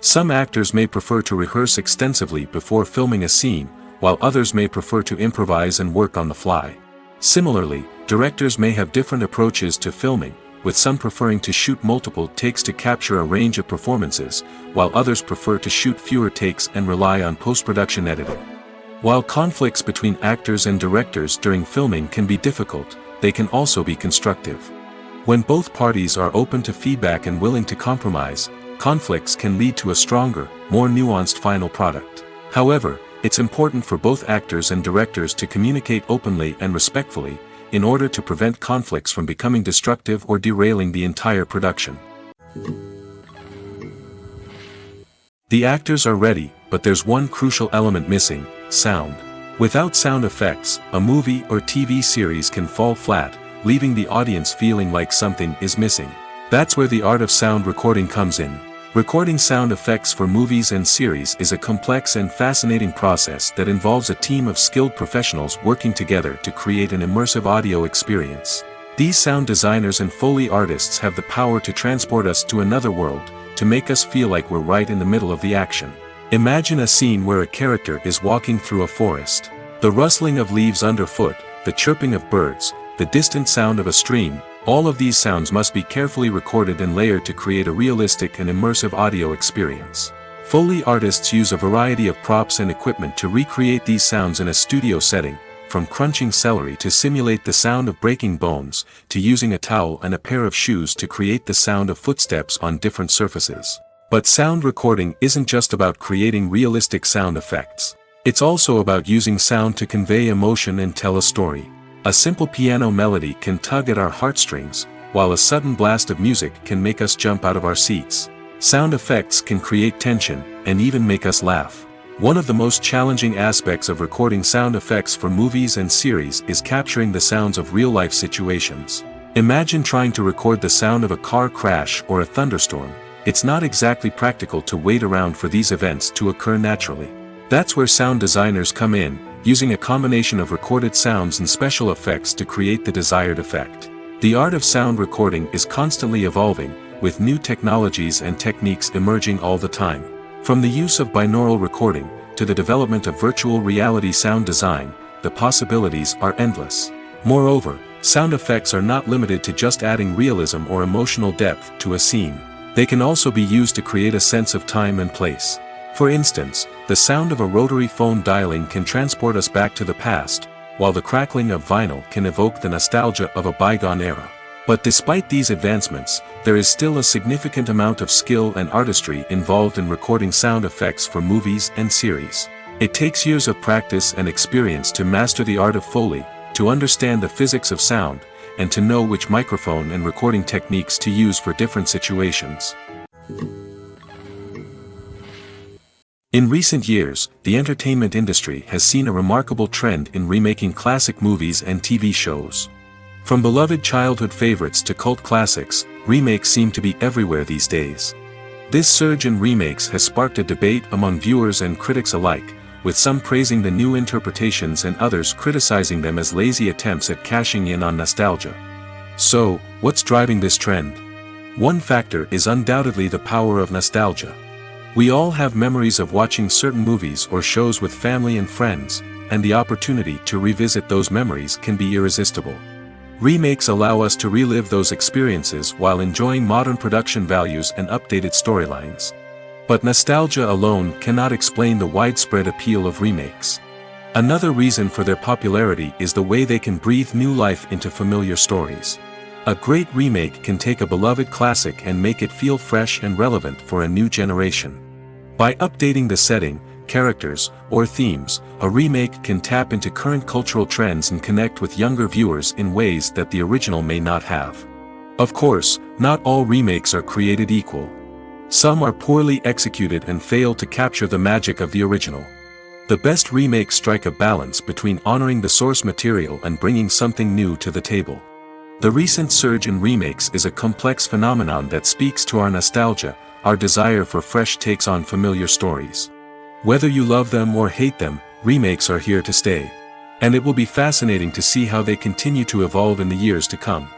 Some actors may prefer to rehearse extensively before filming a scene, while others may prefer to improvise and work on the fly. Similarly, directors may have different approaches to filming, with some preferring to shoot multiple takes to capture a range of performances, while others prefer to shoot fewer takes and rely on post-production editing. While conflicts between actors and directors during filming can be difficult, they can also be constructive. When both parties are open to feedback and willing to compromise, conflicts can lead to a stronger, more nuanced final product. However, it's important for both actors and directors to communicate openly and respectfully, in order to prevent conflicts from becoming destructive or derailing the entire production. The actors are ready, but there's one crucial element missing: sound. Without sound effects, a movie or TV series can fall flat, leaving the audience feeling like something is missing. That's where the art of sound recording comes in. Recording sound effects for movies and series is a complex and fascinating process that involves a team of skilled professionals working together to create an immersive audio experience. These sound designers and Foley artists have the power to transport us to another world, to make us feel like we're right in the middle of the action. Imagine a scene where a character is walking through a forest. The rustling of leaves underfoot, the chirping of birds, the distant sound of a stream, all of these sounds must be carefully recorded and layered to create a realistic and immersive audio experience. Foley artists use a variety of props and equipment to recreate these sounds in a studio setting, from crunching celery to simulate the sound of breaking bones, to using a towel and a pair of shoes to create the sound of footsteps on different surfaces. But sound recording isn't just about creating realistic sound effects. It's also about using sound to convey emotion and tell a story. A simple piano melody can tug at our heartstrings, while a sudden blast of music can make us jump out of our seats. Sound effects can create tension, and even make us laugh. One of the most challenging aspects of recording sound effects for movies and series is capturing the sounds of real-life situations. Imagine trying to record the sound of a car crash or a thunderstorm. It's not exactly practical to wait around for these events to occur naturally. That's where sound designers come in, using a combination of recorded sounds and special effects to create the desired effect. The art of sound recording is constantly evolving, with new technologies and techniques emerging all the time. From the use of binaural recording, to the development of virtual reality sound design, the possibilities are endless. Moreover, sound effects are not limited to just adding realism or emotional depth to a scene. They can also be used to create a sense of time and place. For instance, the sound of a rotary phone dialing can transport us back to the past, while the crackling of vinyl can evoke the nostalgia of a bygone era. But despite these advancements, there is still a significant amount of skill and artistry involved in recording sound effects for movies and series. It takes years of practice and experience to master the art of Foley, to understand the physics of sound, and to know which microphone and recording techniques to use for different situations. In recent years, the entertainment industry has seen a remarkable trend in remaking classic movies and TV shows. From beloved childhood favorites to cult classics, remakes seem to be everywhere these days. This surge in remakes has sparked a debate among viewers and critics alike, with some praising the new interpretations and others criticizing them as lazy attempts at cashing in on nostalgia. So, what's driving this trend? One factor is undoubtedly the power of nostalgia. We all have memories of watching certain movies or shows with family and friends, and the opportunity to revisit those memories can be irresistible. Remakes allow us to relive those experiences while enjoying modern production values and updated storylines. But nostalgia alone cannot explain the widespread appeal of remakes. Another reason for their popularity is the way they can breathe new life into familiar stories. A great remake can take a beloved classic and make it feel fresh and relevant for a new generation. By updating the setting, characters, or themes, a remake can tap into current cultural trends and connect with younger viewers in ways that the original may not have. Of course, not all remakes are created equal. Some are poorly executed and fail to capture the magic of the original. The best remakes strike a balance between honoring the source material and bringing something new to the table. The recent surge in remakes is a complex phenomenon that speaks to our nostalgia, our desire for fresh takes on familiar stories. Whether you love them or hate them, remakes are here to stay. And it will be fascinating to see how they continue to evolve in the years to come.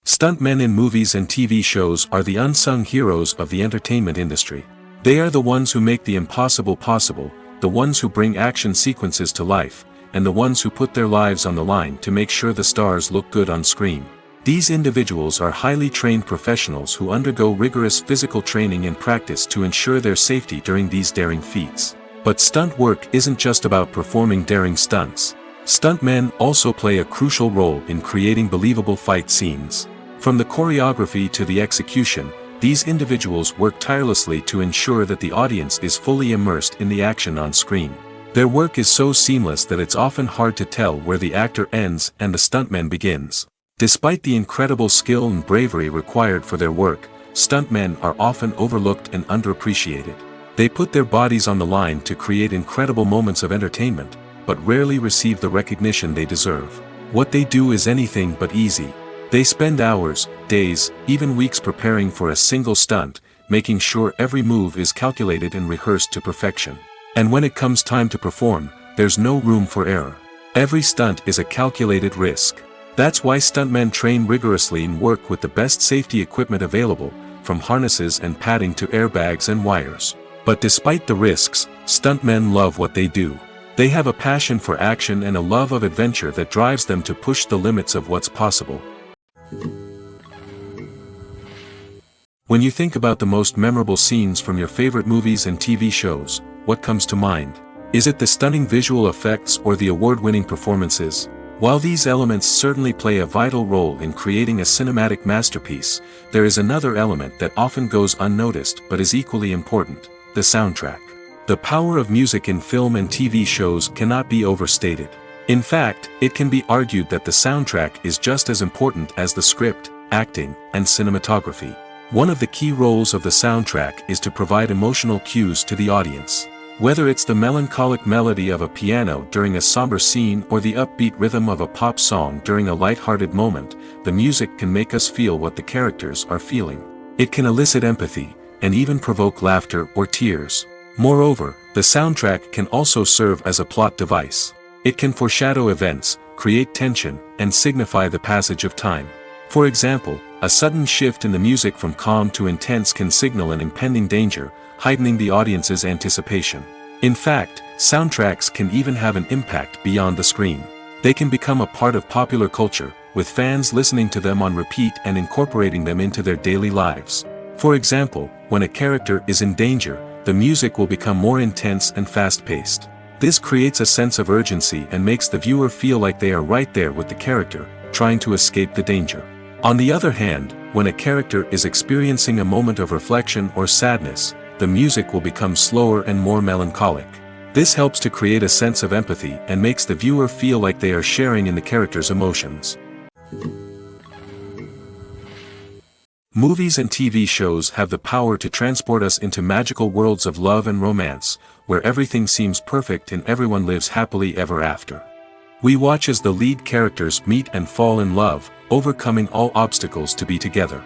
Stuntmen in movies and TV shows are the unsung heroes of the entertainment industry. They are the ones who make the impossible possible, the ones who bring action sequences to life, and the ones who put their lives on the line to make sure the stars look good on screen. These individuals are highly trained professionals who undergo rigorous physical training and practice to ensure their safety during these daring feats. But stunt work isn't just about performing daring stunts. Stuntmen also play a crucial role in creating believable fight scenes. From the choreography to the execution, these individuals work tirelessly to ensure that the audience is fully immersed in the action on screen. Their work is so seamless that it's often hard to tell where the actor ends and the stuntman begins. Despite the incredible skill and bravery required for their work, stuntmen are often overlooked and underappreciated. They put their bodies on the line to create incredible moments of entertainment, but rarely receive the recognition they deserve. What they do is anything but easy. They spend hours, days, even weeks preparing for a single stunt, making sure every move is calculated and rehearsed to perfection. And when it comes time to perform, there's no room for error. Every stunt is a calculated risk. That's why stuntmen train rigorously and work with the best safety equipment available, from harnesses and padding to airbags and wires. But despite the risks, stuntmen love what they do. They have a passion for action and a love of adventure that drives them to push the limits of what's possible. When you think about the most memorable scenes from your favorite movies and TV shows, what comes to mind? Is it the stunning visual effects or the award-winning performances? While these elements certainly play a vital role in creating a cinematic masterpiece, there is another element that often goes unnoticed but is equally important: the soundtrack. The power of music in film and TV shows cannot be overstated. In fact, it can be argued that the soundtrack is just as important as the script, acting, and cinematography. One of the key roles of the soundtrack is to provide emotional cues to the audience. Whether it's the melancholic melody of a piano during a somber scene or the upbeat rhythm of a pop song during a light-hearted moment, the music can make us feel what the characters are feeling. It can elicit empathy, and even provoke laughter or tears. Moreover, the soundtrack can also serve as a plot device. It can foreshadow events, create tension, and signify the passage of time. For example, a sudden shift in the music from calm to intense can signal an impending danger, heightening the audience's anticipation. In fact, soundtracks can even have an impact beyond the screen. They can become a part of popular culture, with fans listening to them on repeat and incorporating them into their daily lives. For example, when a character is in danger, the music will become more intense and fast-paced. This creates a sense of urgency and makes the viewer feel like they are right there with the character, trying to escape the danger. On the other hand, when a character is experiencing a moment of reflection or sadness, the music will become slower and more melancholic. This helps to create a sense of empathy and makes the viewer feel like they are sharing in the character's emotions. Movies and TV shows have the power to transport us into magical worlds of love and romance, where everything seems perfect and everyone lives happily ever after. We watch as the lead characters meet and fall in love, overcoming all obstacles to be together.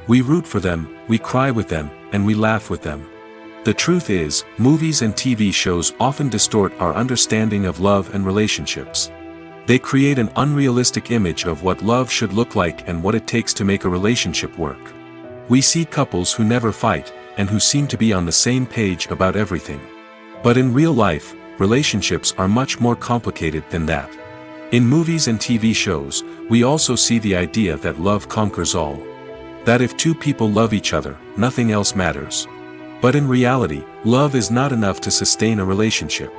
We root for them, we cry with them, and we laugh with them. The truth is, movies and TV shows often distort our understanding of love and relationships. They create an unrealistic image of what love should look like and what it takes to make a relationship work. We see couples who never fight, and who seem to be on the same page about everything. But in real life, relationships are much more complicated than that. In movies and TV shows, we also see the idea that love conquers all. That if two people love each other, nothing else matters. But in reality, love is not enough to sustain a relationship.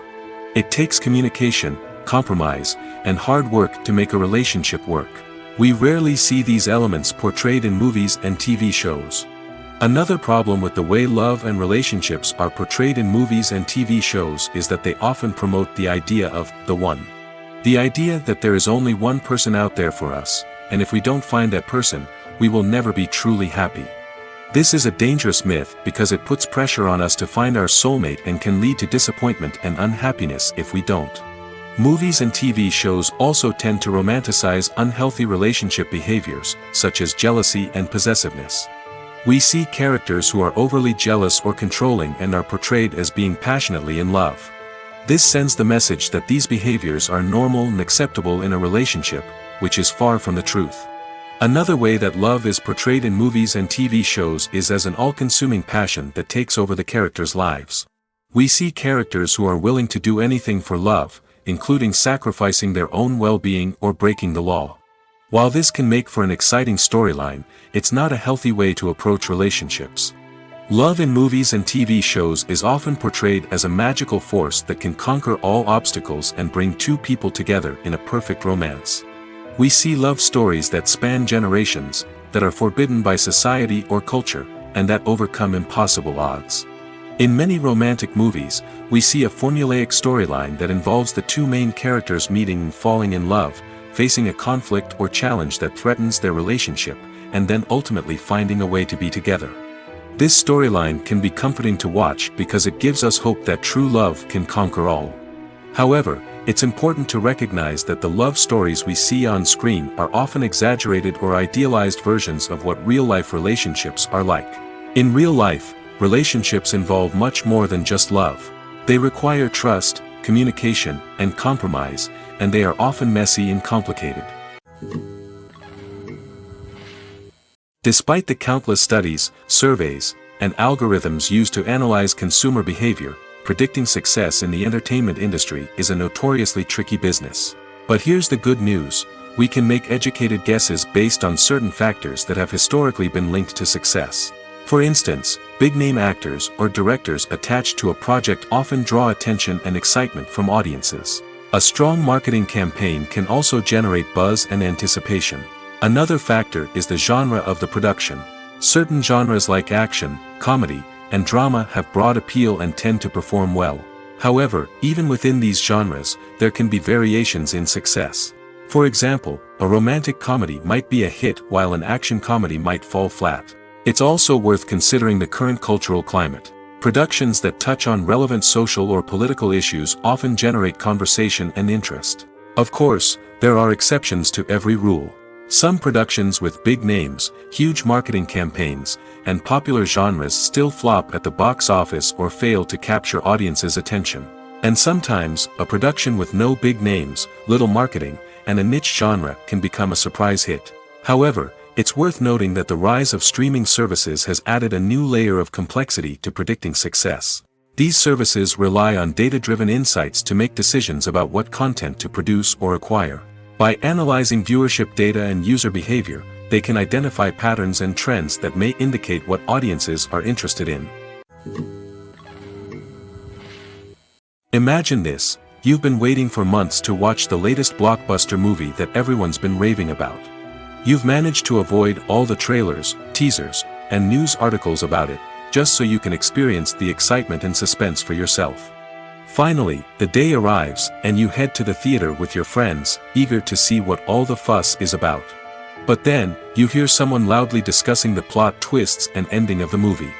It takes communication, compromise, and hard work to make a relationship work. We rarely see these elements portrayed in movies and TV shows. Another problem with the way love and relationships are portrayed in movies and TV shows is that they often promote the idea of the one. The idea that there is only one person out there for us, and if we don't find that person, we will never be truly happy. This is a dangerous myth because it puts pressure on us to find our soulmate and can lead to disappointment and unhappiness if we don't. Movies and TV shows also tend to romanticize unhealthy relationship behaviors, such as jealousy and possessiveness. We see characters who are overly jealous or controlling and are portrayed as being passionately in love. This sends the message that these behaviors are normal and acceptable in a relationship, which is far from the truth. Another way that love is portrayed in movies and TV shows is as an all-consuming passion that takes over the characters' lives. We see characters who are willing to do anything for love, including sacrificing their own well-being or breaking the law. While this can make for an exciting storyline, it's not a healthy way to approach relationships. Love in movies and TV shows is often portrayed as a magical force that can conquer all obstacles and bring two people together in a perfect romance. We see love stories that span generations, that are forbidden by society or culture, and that overcome impossible odds. In many romantic movies, we see a formulaic storyline that involves the two main characters meeting and falling in love, facing a conflict or challenge that threatens their relationship, and then ultimately finding a way to be together. This storyline can be comforting to watch because it gives us hope that true love can conquer all. However, it's important to recognize that the love stories we see on screen are often exaggerated or idealized versions of what real-life relationships are like. In real life, relationships involve much more than just love. They require trust, communication, and compromise, and they are often messy and complicated. Despite the countless studies, surveys, and algorithms used to analyze consumer behavior, predicting success in the entertainment industry is a notoriously tricky business. But here's the good news: we can make educated guesses based on certain factors that have historically been linked to success. For instance, big-name actors or directors attached to a project often draw attention and excitement from audiences. A strong marketing campaign can also generate buzz and anticipation. Another factor is the genre of the production. Certain genres like action, comedy, and drama have broad appeal and tend to perform well. However, even within these genres, there can be variations in success. For example, a romantic comedy might be a hit while an action comedy might fall flat. It's also worth considering the current cultural climate. Productions that touch on relevant social or political issues often generate conversation and interest. Of course, there are exceptions to every rule. Some productions with big names, huge marketing campaigns, and popular genres still flop at the box office or fail to capture audiences' attention. And sometimes, a production with no big names, little marketing, and a niche genre can become a surprise hit. However, it's worth noting that the rise of streaming services has added a new layer of complexity to predicting success. These services rely on data-driven insights to make decisions about what content to produce or acquire. By analyzing viewership data and user behavior, they can identify patterns and trends that may indicate what audiences are interested in. Imagine this: you've been waiting for months to watch the latest blockbuster movie that everyone's been raving about. You've managed to avoid all the trailers, teasers, and news articles about it, just so you can experience the excitement and suspense for yourself. Finally, the day arrives, and you head to the theater with your friends, eager to see what all the fuss is about. But then, you hear someone loudly discussing the plot twists and ending of the movie.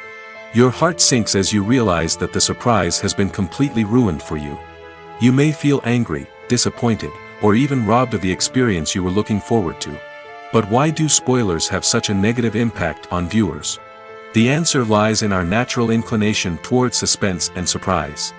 Your heart sinks as you realize that the surprise has been completely ruined for you. You may feel angry, disappointed, or even robbed of the experience you were looking forward to. But why do spoilers have such a negative impact on viewers? The answer lies in our natural inclination towards suspense and surprise.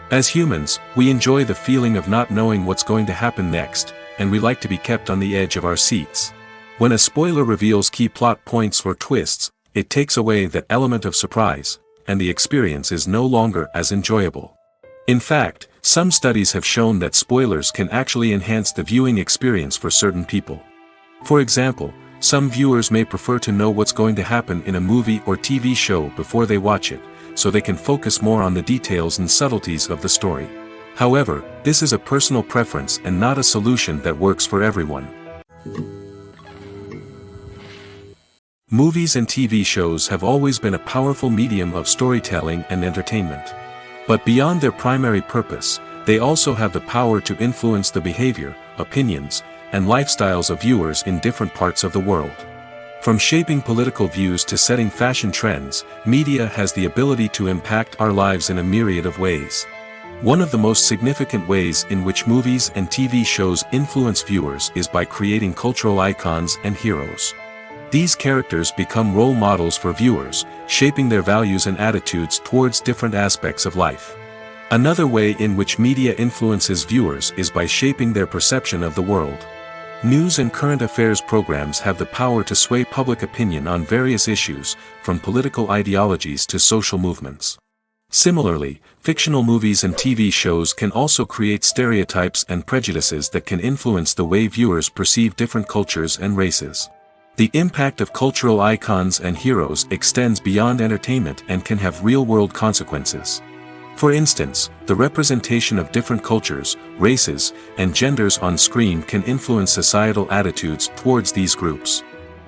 As humans, we enjoy the feeling of not knowing what's going to happen next, and we like to be kept on the edge of our seats. When a spoiler reveals key plot points or twists, it takes away that element of surprise, and the experience is no longer as enjoyable. In fact, some studies have shown that spoilers can actually enhance the viewing experience for certain people. For example, some viewers may prefer to know what's going to happen in a movie or TV show before they watch it, so they can focus more on the details and subtleties of the story. However, this is a personal preference and not a solution that works for everyone. Movies and TV shows have always been a powerful medium of storytelling and entertainment. But beyond their primary purpose, they also have the power to influence the behavior, opinions, and lifestyles of viewers in different parts of the world. From shaping political views to setting fashion trends, media has the ability to impact our lives in a myriad of ways. One of the most significant ways in which movies and TV shows influence viewers is by creating cultural icons and heroes. These characters become role models for viewers, shaping their values and attitudes towards different aspects of life. Another way in which media influences viewers is by shaping their perception of the world. News and current affairs programs have the power to sway public opinion on various issues, from political ideologies to social movements. Similarly, fictional movies and TV shows can also create stereotypes and prejudices that can influence the way viewers perceive different cultures and races. The impact of cultural icons and heroes extends beyond entertainment and can have real-world consequences. For instance, the representation of different cultures, races, and genders on screen can influence societal attitudes towards these groups.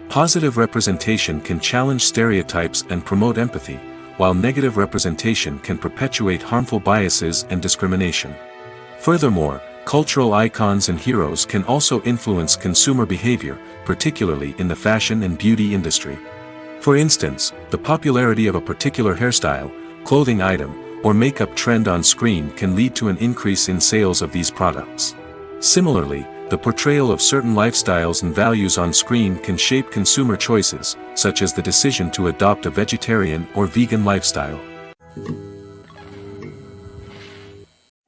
Positive representation can challenge stereotypes and promote empathy, while negative representation can perpetuate harmful biases and discrimination. Furthermore, cultural icons and heroes can also influence consumer behavior, particularly in the fashion and beauty industry. For instance, the popularity of a particular hairstyle, clothing item, or makeup trend on screen can lead to an increase in sales of these products. Similarly, the portrayal of certain lifestyles and values on screen can shape consumer choices, such as the decision to adopt a vegetarian or vegan lifestyle.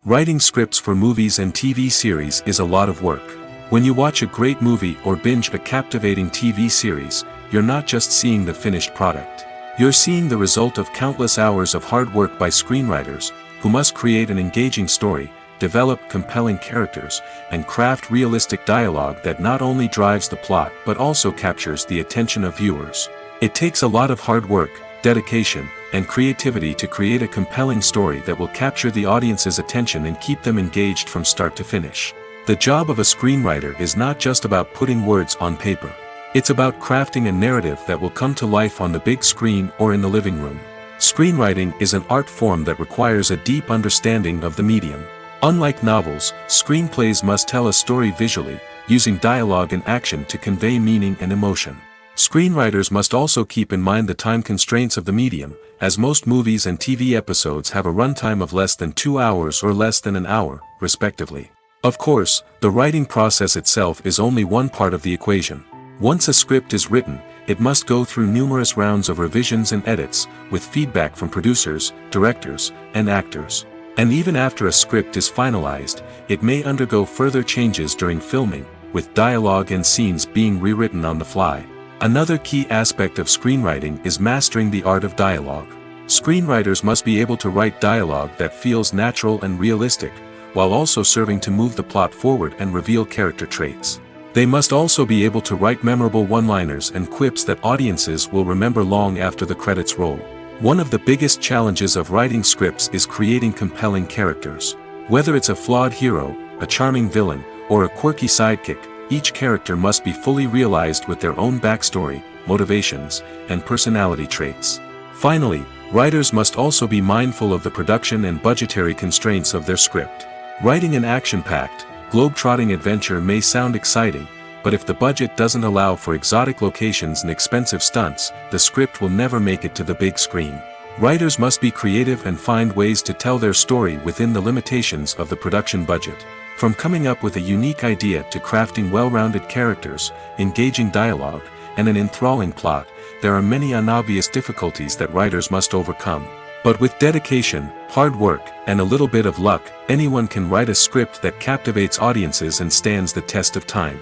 Writing scripts for movies and TV series is a lot of work. When you watch a great movie or binge a captivating TV series, you're not just seeing the finished product. You're seeing the result of countless hours of hard work by screenwriters, who must create an engaging story, develop compelling characters, and craft realistic dialogue that not only drives the plot but also captures the attention of viewers. It takes a lot of hard work, dedication, and creativity to create a compelling story that will capture the audience's attention and keep them engaged from start to finish. The job of a screenwriter is not just about putting words on paper. It's about crafting a narrative that will come to life on the big screen or in the living room. Screenwriting is an art form that requires a deep understanding of the medium. Unlike novels, screenplays must tell a story visually, using dialogue and action to convey meaning and emotion. Screenwriters must also keep in mind the time constraints of the medium, as most movies and TV episodes have a runtime of less than 2 hours or less than an hour, respectively. Of course, the writing process itself is only one part of the equation. Once a script is written, it must go through numerous rounds of revisions and edits, with feedback from producers, directors, and actors. And even after a script is finalized, it may undergo further changes during filming, with dialogue and scenes being rewritten on the fly. Another key aspect of screenwriting is mastering the art of dialogue. Screenwriters must be able to write dialogue that feels natural and realistic, while also serving to move the plot forward and reveal character traits. They must also be able to write memorable one-liners and quips that audiences will remember long after the credits roll. One of the biggest challenges of writing scripts is creating compelling characters. Whether it's a flawed hero, a charming villain, or a quirky sidekick, each character must be fully realized with their own backstory, motivations, and personality traits. Finally, Writers must also be mindful of the production and budgetary constraints of their script. Writing an action-packed, globe-trotting adventure may sound exciting, but if the budget doesn't allow for exotic locations and expensive stunts, the script will never make it to the big screen. Writers must be creative and find ways to tell their story within the limitations of the production budget. From coming up with a unique idea to crafting well-rounded characters, engaging dialogue, and an enthralling plot, there are many unobvious difficulties that writers must overcome. But with dedication, hard work, and a little bit of luck, anyone can write a script that captivates audiences and stands the test of time.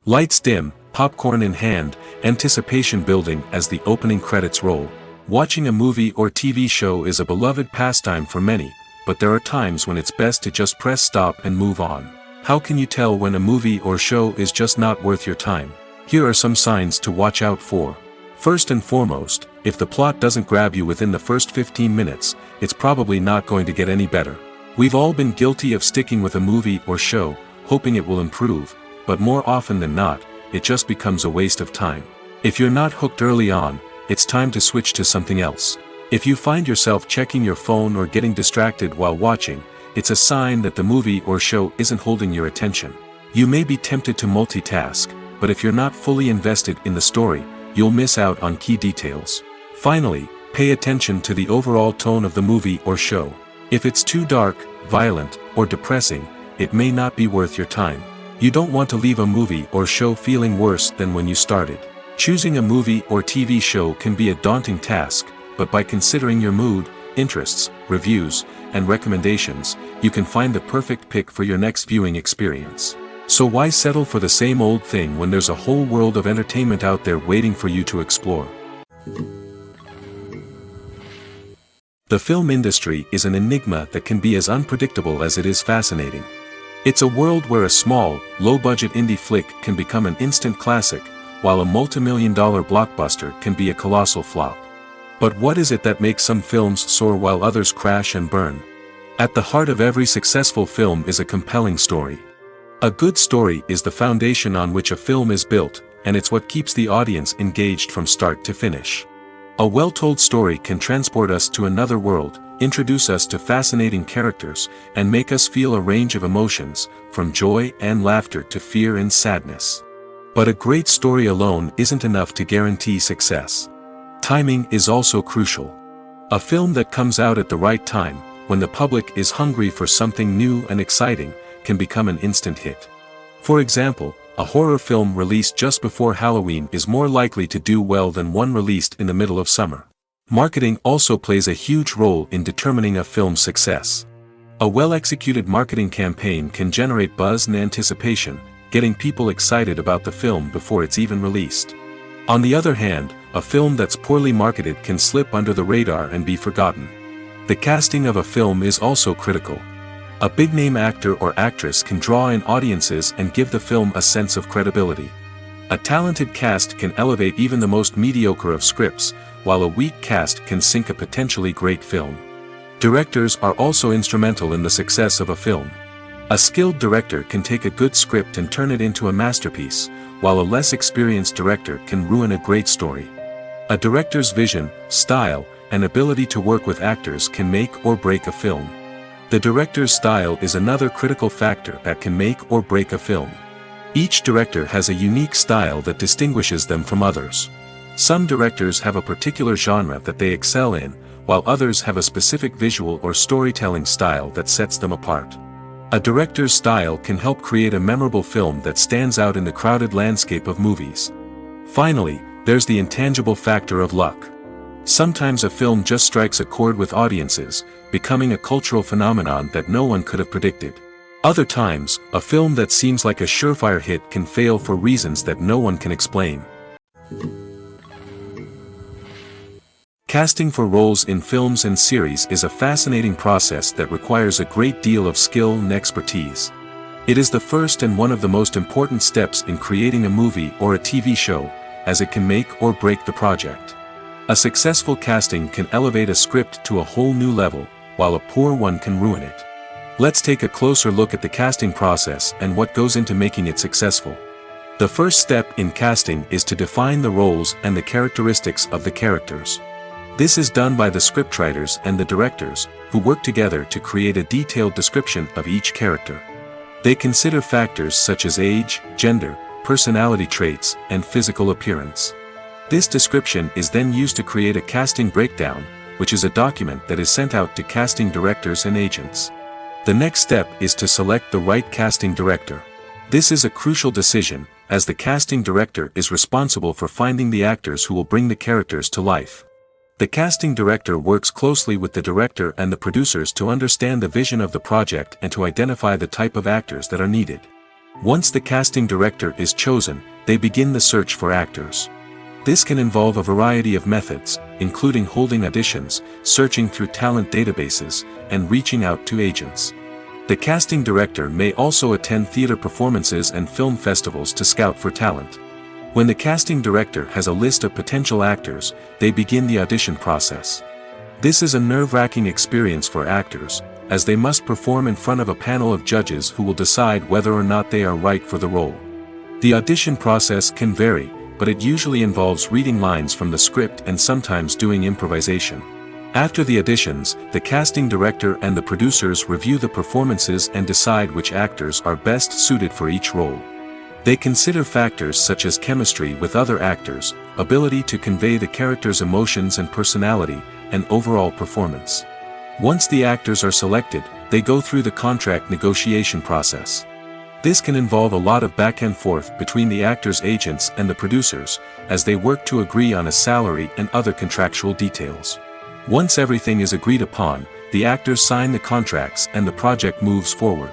Lights dim, popcorn in hand, anticipation building as the opening credits roll. Watching a movie or TV show is a beloved pastime for many, but there are times when it's best to just press stop and move on. How can you tell when a movie or show is just not worth your time? Here are some signs to watch out for. First and foremost, if the plot doesn't grab you within the first 15 minutes, it's probably not going to get any better. We've all been guilty of sticking with a movie or show, hoping it will improve, but more often than not, it just becomes a waste of time. If you're not hooked early on, it's time to switch to something else. If you find yourself checking your phone or getting distracted while watching, it's a sign that the movie or show isn't holding your attention. You may be tempted to multitask, but if you're not fully invested in the story, you'll miss out on key details. Finally, pay attention to the overall tone of the movie or show. If it's too dark, violent, or depressing, it may not be worth your time. You don't want to leave a movie or show feeling worse than when you started. Choosing a movie or TV show can be a daunting task, but by considering your mood, interests, reviews, and recommendations, you can find the perfect pick for your next viewing experience. So why settle for the same old thing when there's a whole world of entertainment out there waiting for you to explore? The film industry is an enigma that can be as unpredictable as it is fascinating. It's a world where a small, low-budget indie flick can become an instant classic, while a multi-million-dollar blockbuster can be a colossal flop. But what is it that makes some films soar while others crash and burn? At the heart of every successful film is a compelling story. A good story is the foundation on which a film is built, and it's what keeps the audience engaged from start to finish. A well-told story can transport us to another world, introduce us to fascinating characters, and make us feel a range of emotions, from joy and laughter to fear and sadness. But a great story alone isn't enough to guarantee success. Timing is also crucial. A film that comes out at the right time, when the public is hungry for something new and exciting, can become an instant hit. For example, a horror film released just before Halloween is more likely to do well than one released in the middle of summer. Marketing also plays a huge role in determining a film's success. A well-executed marketing campaign can generate buzz and anticipation, getting people excited about the film before it's even released. On the other hand, a film that's poorly marketed can slip under the radar and be forgotten. The casting of a film is also critical. A big-name actor or actress can draw in audiences and give the film a sense of credibility. A talented cast can elevate even the most mediocre of scripts, while a weak cast can sink a potentially great film. Directors are also instrumental in the success of a film. A skilled director can take a good script and turn it into a masterpiece, while a less experienced director can ruin a great story. A director's vision, style, and ability to work with actors can make or break a film. The director's style is another critical factor that can make or break a film. Each director has a unique style that distinguishes them from others. Some directors have a particular genre that they excel in, while others have a specific visual or storytelling style that sets them apart. A director's style can help create a memorable film that stands out in the crowded landscape of movies. Finally, there's the intangible factor of luck. Sometimes a film just strikes a chord with audiences, becoming a cultural phenomenon that no one could have predicted. Other times, a film that seems like a surefire hit can fail for reasons that no one can explain. Casting for roles in films and series is a fascinating process that requires a great deal of skill and expertise. It is the first and one of the most important steps in creating a movie or a TV show, as it can make or break the project. A successful casting can elevate a script to a whole new level, while a poor one can ruin it. Let's take a closer look at the casting process and what goes into making it successful. The first step in casting is to define the roles and the characteristics of the characters. This is done by the scriptwriters and the directors, who work together to create a detailed description of each character. They consider factors such as age, gender, personality traits, and physical appearance. This description is then used to create a casting breakdown, which is a document that is sent out to casting directors and agents. The next step is to select the right casting director. This is a crucial decision, as the casting director is responsible for finding the actors who will bring the characters to life. The casting director works closely with the director and the producers to understand the vision of the project and to identify the type of actors that are needed. Once the casting director is chosen, they begin the search for actors. This can involve a variety of methods, including holding auditions, searching through talent databases, and reaching out to agents. The casting director may also attend theater performances and film festivals to scout for talent. When the casting director has a list of potential actors, they begin the audition process. This is a nerve-wracking experience for actors, as they must perform in front of a panel of judges who will decide whether or not they are right for the role. The audition process can vary, but it usually involves reading lines from the script and sometimes doing improvisation. After the auditions, the casting director and the producers review the performances and decide which actors are best suited for each role. They consider factors such as chemistry with other actors, ability to convey the character's emotions and personality, and overall performance. Once the actors are selected, they go through the contract negotiation process. This can involve a lot of back and forth between the actors' agents and the producers, as they work to agree on a salary and other contractual details. Once everything is agreed upon, the actors sign the contracts and the project moves forward.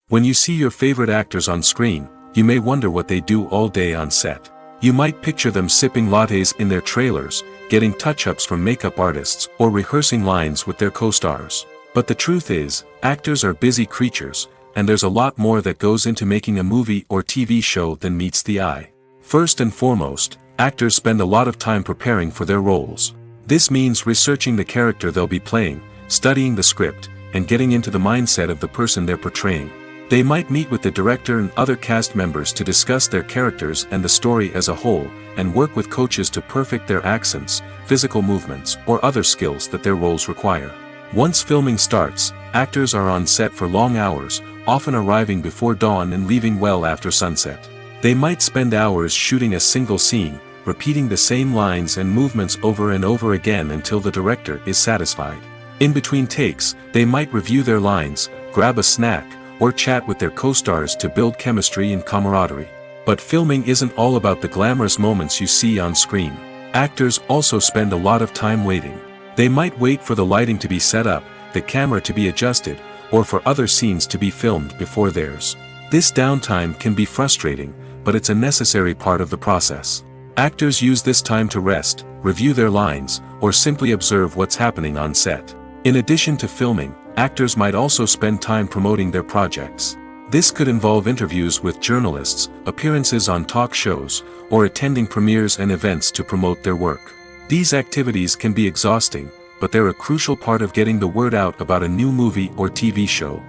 When you see your favorite actors on screen, you may wonder what they do all day on set. You might picture them sipping lattes in their trailers, getting touch-ups from makeup artists, or rehearsing lines with their co-stars. But the truth is, actors are busy creatures, and there's a lot more that goes into making a movie or TV show than meets the eye. First and foremost, actors spend a lot of time preparing for their roles. This means researching the character they'll be playing, studying the script, and getting into the mindset of the person they're portraying. They might meet with the director and other cast members to discuss their characters and the story as a whole, and work with coaches to perfect their accents, physical movements, or other skills that their roles require. Once filming starts, actors are on set for long hours, often arriving before dawn and leaving well after sunset. They might spend hours shooting a single scene, repeating the same lines and movements over and over again until the director is satisfied. In between takes, they might review their lines, grab a snack, or chat with their co-stars to build chemistry and camaraderie. But filming isn't all about the glamorous moments you see on screen. Actors also spend a lot of time waiting. They might wait for the lighting to be set up, the camera to be adjusted, or for other scenes to be filmed before theirs. This downtime can be frustrating, but it's a necessary part of the process. Actors use this time to rest, review their lines, or simply observe what's happening on set. In addition to filming, actors might also spend time promoting their projects. This could involve interviews with journalists, appearances on talk shows, or attending premieres and events to promote their work. These activities can be exhausting, but they're a crucial part of getting the word out about a new movie or TV show.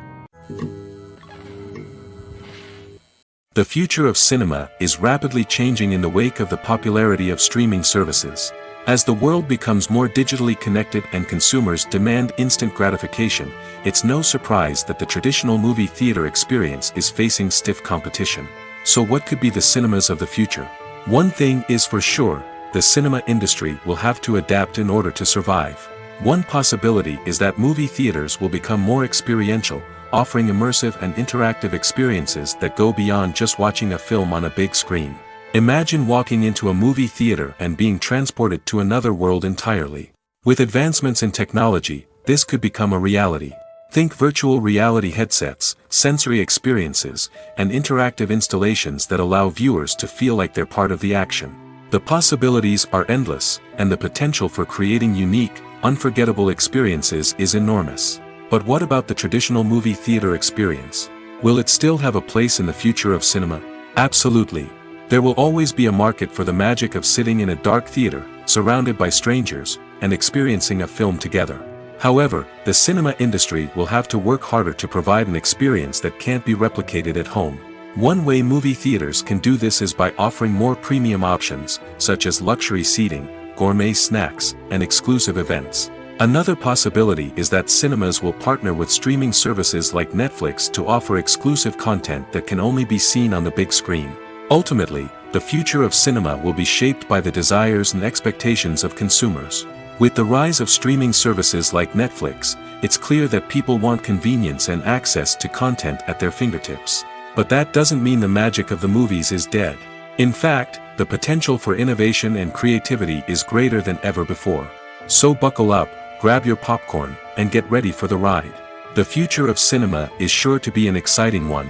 The future of cinema is rapidly changing in the wake of the popularity of streaming services. As the world becomes more digitally connected and consumers demand instant gratification, it's no surprise that the traditional movie theater experience is facing stiff competition. So what could be the cinemas of the future? One thing is for sure, the cinema industry will have to adapt in order to survive. One possibility is that movie theaters will become more experiential, offering immersive and interactive experiences that go beyond just watching a film on a big screen. Imagine walking into a movie theater and being transported to another world entirely. With advancements in technology, this could become a reality. Think virtual reality headsets, sensory experiences, and interactive installations that allow viewers to feel like they're part of the action. The possibilities are endless, and the potential for creating unique, unforgettable experiences is enormous. But what about the traditional movie theater experience? Will it still have a place in the future of cinema? Absolutely. There will always be a market for the magic of sitting in a dark theater, surrounded by strangers, and experiencing a film together. However, the cinema industry will have to work harder to provide an experience that can't be replicated at home. One way movie theaters can do this is by offering more premium options, such as luxury seating, gourmet snacks, and exclusive events. Another possibility is that cinemas will partner with streaming services like Netflix to offer exclusive content that can only be seen on the big screen. Ultimately, the future of cinema will be shaped by the desires and expectations of consumers. With the rise of streaming services like Netflix, it's clear that people want convenience and access to content at their fingertips. But that doesn't mean the magic of the movies is dead. In fact, the potential for innovation and creativity is greater than ever before. So buckle up, grab your popcorn, and get ready for the ride. The future of cinema is sure to be an exciting one.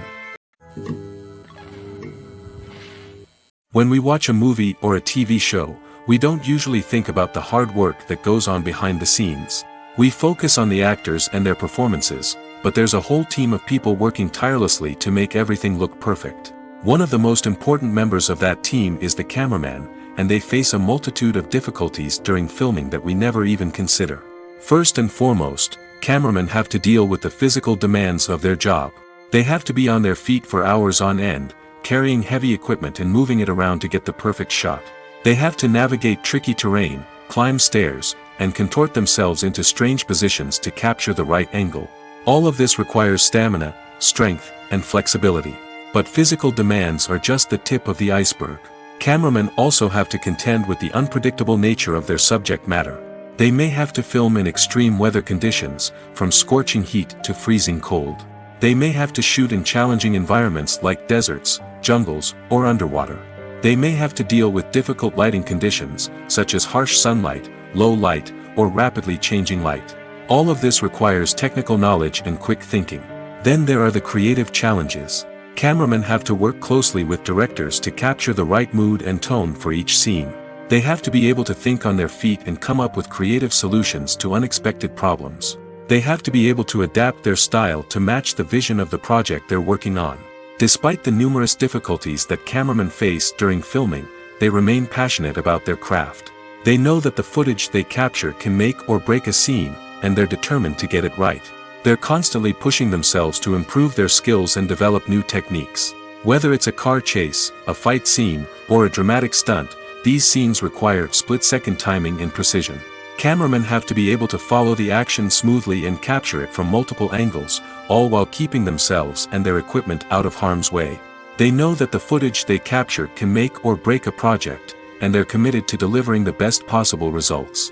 When we watch a movie or a TV show, we don't usually think about the hard work that goes on behind the scenes. We focus on the actors and their performances, but there's a whole team of people working tirelessly to make everything look perfect. One of the most important members of that team is the cameraman, and they face a multitude of difficulties during filming that we never even consider. First and foremost, cameramen have to deal with the physical demands of their job. They have to be on their feet for hours on end, carrying heavy equipment and moving it around to get the perfect shot. They have to navigate tricky terrain, climb stairs, and contort themselves into strange positions to capture the right angle. All of this requires stamina, strength, and flexibility. But physical demands are just the tip of the iceberg. Cameramen also have to contend with the unpredictable nature of their subject matter. They may have to film in extreme weather conditions, from scorching heat to freezing cold. They may have to shoot in challenging environments like deserts, jungles, or underwater. They may have to deal with difficult lighting conditions, such as harsh sunlight, low light, or rapidly changing light. All of this requires technical knowledge and quick thinking. Then there are the creative challenges. Cameramen have to work closely with directors to capture the right mood and tone for each scene. They have to be able to think on their feet and come up with creative solutions to unexpected problems. They have to be able to adapt their style to match the vision of the project they're working on. Despite the numerous difficulties that cameramen face during filming, they remain passionate about their craft. They know that the footage they capture can make or break a scene, and they're determined to get it right. They're constantly pushing themselves to improve their skills and develop new techniques. Whether it's a car chase, a fight scene, or a dramatic stunt, these scenes require split-second timing and precision. Cameramen have to be able to follow the action smoothly and capture it from multiple angles, all while keeping themselves and their equipment out of harm's way. They know that the footage they capture can make or break a project, and they're committed to delivering the best possible results.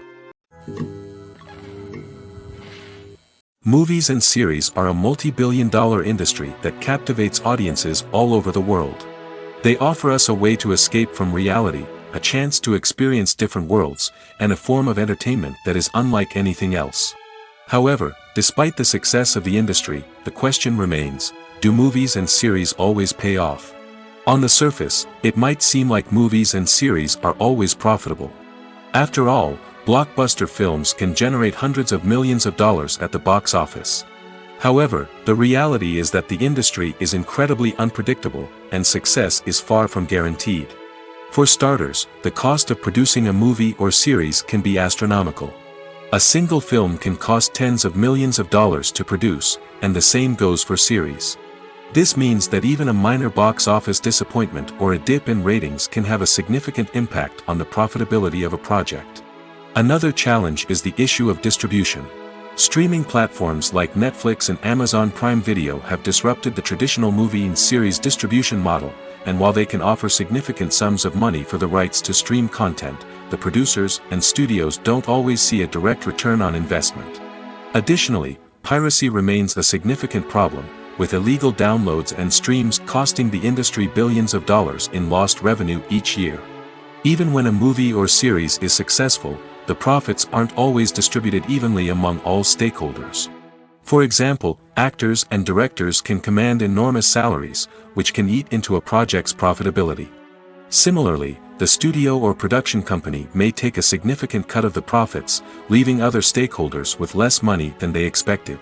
Movies and series are a multi-billion-dollar industry that captivates audiences all over the world. They offer us a way to escape from reality, a chance to experience different worlds, and a form of entertainment that is unlike anything else. However, despite the success of the industry, the question remains, do movies and series always pay off? On the surface, it might seem like movies and series are always profitable. After all, blockbuster films can generate hundreds of millions of dollars at the box office. However, the reality is that the industry is incredibly unpredictable, and success is far from guaranteed. For starters, the cost of producing a movie or series can be astronomical. A single film can cost tens of millions of dollars to produce, and the same goes for series. This means that even a minor box office disappointment or a dip in ratings can have a significant impact on the profitability of a project. Another challenge is the issue of distribution. Streaming platforms like Netflix and Amazon Prime Video have disrupted the traditional movie and series distribution model, and while they can offer significant sums of money for the rights to stream content, the producers and studios don't always see a direct return on investment. Additionally, piracy remains a significant problem, with illegal downloads and streams costing the industry billions of dollars in lost revenue each year. Even when a movie or series is successful, the profits aren't always distributed evenly among all stakeholders. For example, actors and directors can command enormous salaries, which can eat into a project's profitability. Similarly, the studio or production company may take a significant cut of the profits, leaving other stakeholders with less money than they expected.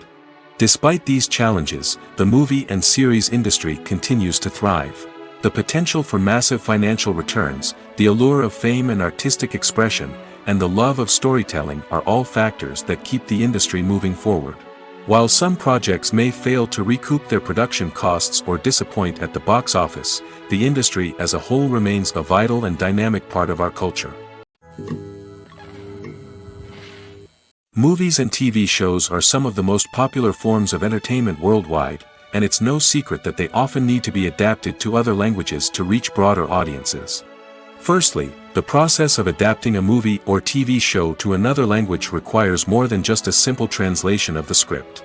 Despite these challenges, the movie and series industry continues to thrive. The potential for massive financial returns, the allure of fame and artistic expression, and the love of storytelling are all factors that keep the industry moving forward. While some projects may fail to recoup their production costs or disappoint at the box office, the industry as a whole remains a vital and dynamic part of our culture. Movies and TV shows are some of the most popular forms of entertainment worldwide, and it's no secret that they often need to be adapted to other languages to reach broader audiences. Firstly, the process of adapting a movie or TV show to another language requires more than just a simple translation of the script.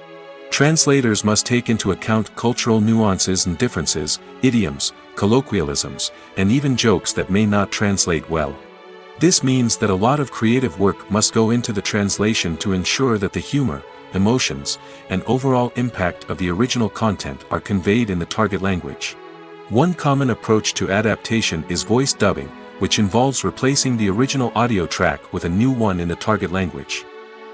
Translators must take into account cultural nuances and differences, idioms, colloquialisms, and even jokes that may not translate well. This means that a lot of creative work must go into the translation to ensure that the humor, emotions, and overall impact of the original content are conveyed in the target language. One common approach to adaptation is voice dubbing, which involves replacing the original audio track with a new one in the target language.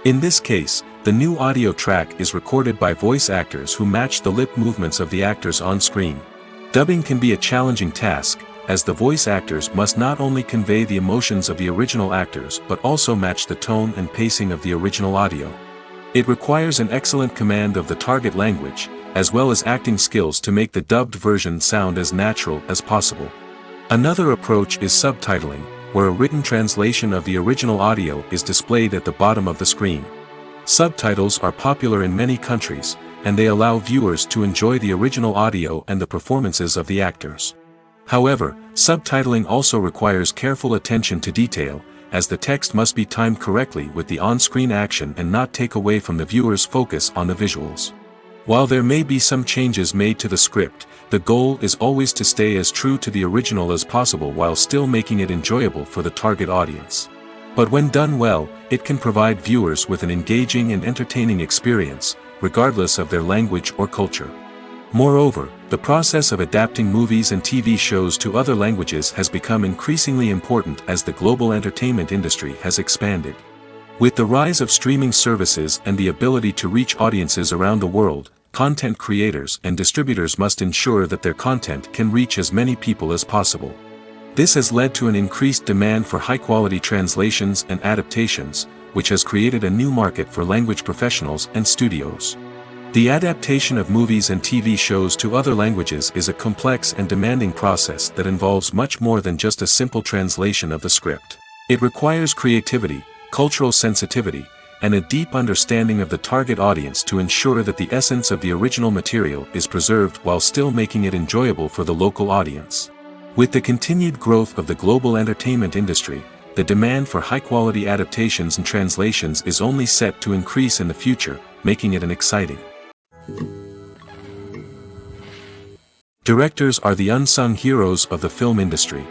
In this case, the new audio track is recorded by voice actors who match the lip movements of the actors on screen. Dubbing can be a challenging task, as the voice actors must not only convey the emotions of the original actors but also match the tone and pacing of the original audio. It requires an excellent command of the target language, as well as acting skills to make the dubbed version sound as natural as possible. Another approach is subtitling, where a written translation of the original audio is displayed at the bottom of the screen. Subtitles are popular in many countries, and they allow viewers to enjoy the original audio and the performances of the actors. However, subtitling also requires careful attention to detail, as the text must be timed correctly with the on-screen action and not take away from the viewer's focus on the visuals. While there may be some changes made to the script, the goal is always to stay as true to the original as possible while still making it enjoyable for the target audience. But when done well, it can provide viewers with an engaging and entertaining experience, regardless of their language or culture. Moreover, the process of adapting movies and TV shows to other languages has become increasingly important as the global entertainment industry has expanded. With the rise of streaming services and the ability to reach audiences around the world, content creators and distributors must ensure that their content can reach as many people as possible. This has led to an increased demand for high-quality translations and adaptations, which has created a new market for language professionals and studios. The adaptation of movies and TV shows to other languages is a complex and demanding process that involves much more than just a simple translation of the script. It requires creativity, cultural sensitivity, and a deep understanding of the target audience to ensure that the essence of the original material is preserved while still making it enjoyable for the local audience. With the continued growth of the global entertainment industry, the demand for high-quality adaptations and translations is only set to increase in the future, making it an exciting. Directors are the unsung heroes of the film industry.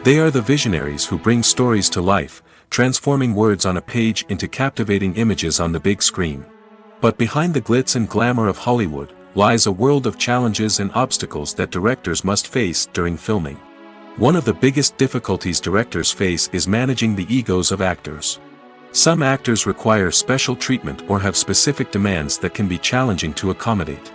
They are the visionaries who bring stories to life, transforming words on a page into captivating images on the big screen. But behind the glitz and glamour of Hollywood lies a world of challenges and obstacles that directors must face during filming. One of the biggest difficulties directors face is managing the egos of actors. Some actors require special treatment or have specific demands that can be challenging to accommodate.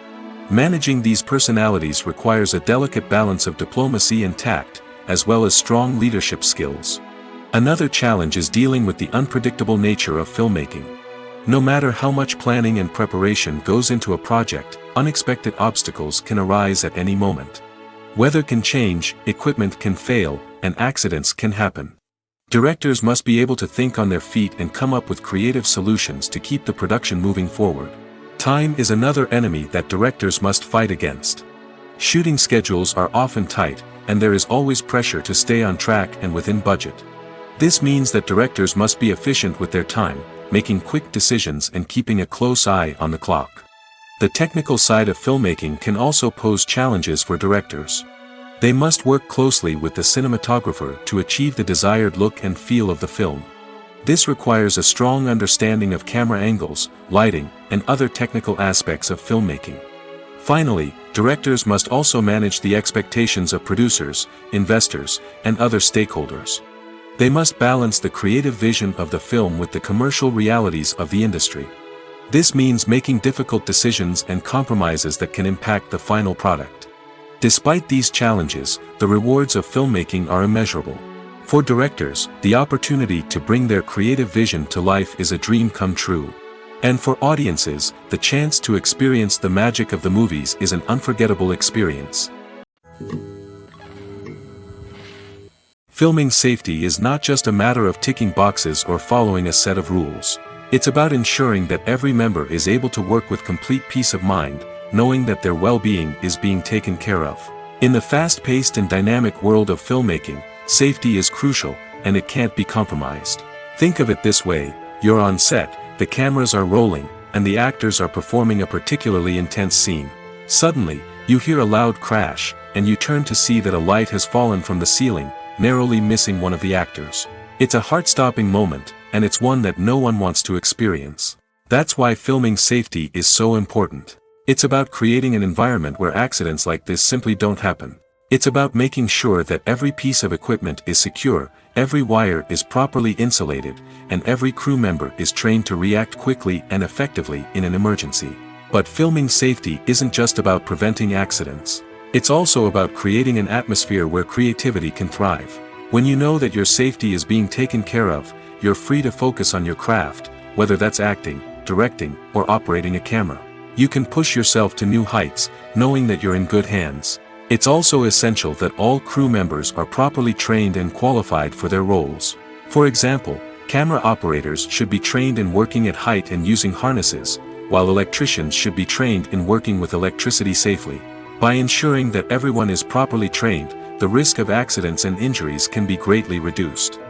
Managing these personalities requires a delicate balance of diplomacy and tact, as well as strong leadership skills. Another challenge is dealing with the unpredictable nature of filmmaking. No matter how much planning and preparation goes into a project, unexpected obstacles can arise at any moment. Weather can change, equipment can fail, and accidents can happen. Directors must be able to think on their feet and come up with creative solutions to keep the production moving forward. Time is another enemy that directors must fight against. Shooting schedules are often tight, and there is always pressure to stay on track and within budget. This means that directors must be efficient with their time, making quick decisions and keeping a close eye on the clock. The technical side of filmmaking can also pose challenges for directors. They must work closely with the cinematographer to achieve the desired look and feel of the film. This requires a strong understanding of camera angles, lighting, and other technical aspects of filmmaking. Finally, directors must also manage the expectations of producers, investors, and other stakeholders. They must balance the creative vision of the film with the commercial realities of the industry. This means making difficult decisions and compromises that can impact the final product. Despite these challenges, the rewards of filmmaking are immeasurable. For directors, the opportunity to bring their creative vision to life is a dream come true. And for audiences, the chance to experience the magic of the movies is an unforgettable experience. Filming safety is not just a matter of ticking boxes or following a set of rules. It's about ensuring that every member is able to work with complete peace of mind, knowing that their well-being is being taken care of. In the fast-paced and dynamic world of filmmaking, safety is crucial, and it can't be compromised. Think of it this way: you're on set, the cameras are rolling, and the actors are performing a particularly intense scene. Suddenly, you hear a loud crash, and you turn to see that a light has fallen from the ceiling, narrowly missing one of the actors. It's a heart-stopping moment, and it's one that no one wants to experience. That's why filming safety is so important. It's about creating an environment where accidents like this simply don't happen. It's about making sure that every piece of equipment is secure, every wire is properly insulated, and every crew member is trained to react quickly and effectively in an emergency. But filming safety isn't just about preventing accidents. It's also about creating an atmosphere where creativity can thrive. When you know that your safety is being taken care of, you're free to focus on your craft, whether that's acting, directing, or operating a camera. You can push yourself to new heights, knowing that you're in good hands. It's also essential that all crew members are properly trained and qualified for their roles. For example, camera operators should be trained in working at height and using harnesses, while electricians should be trained in working with electricity safely. By ensuring that everyone is properly trained, the risk of accidents and injuries can be greatly reduced.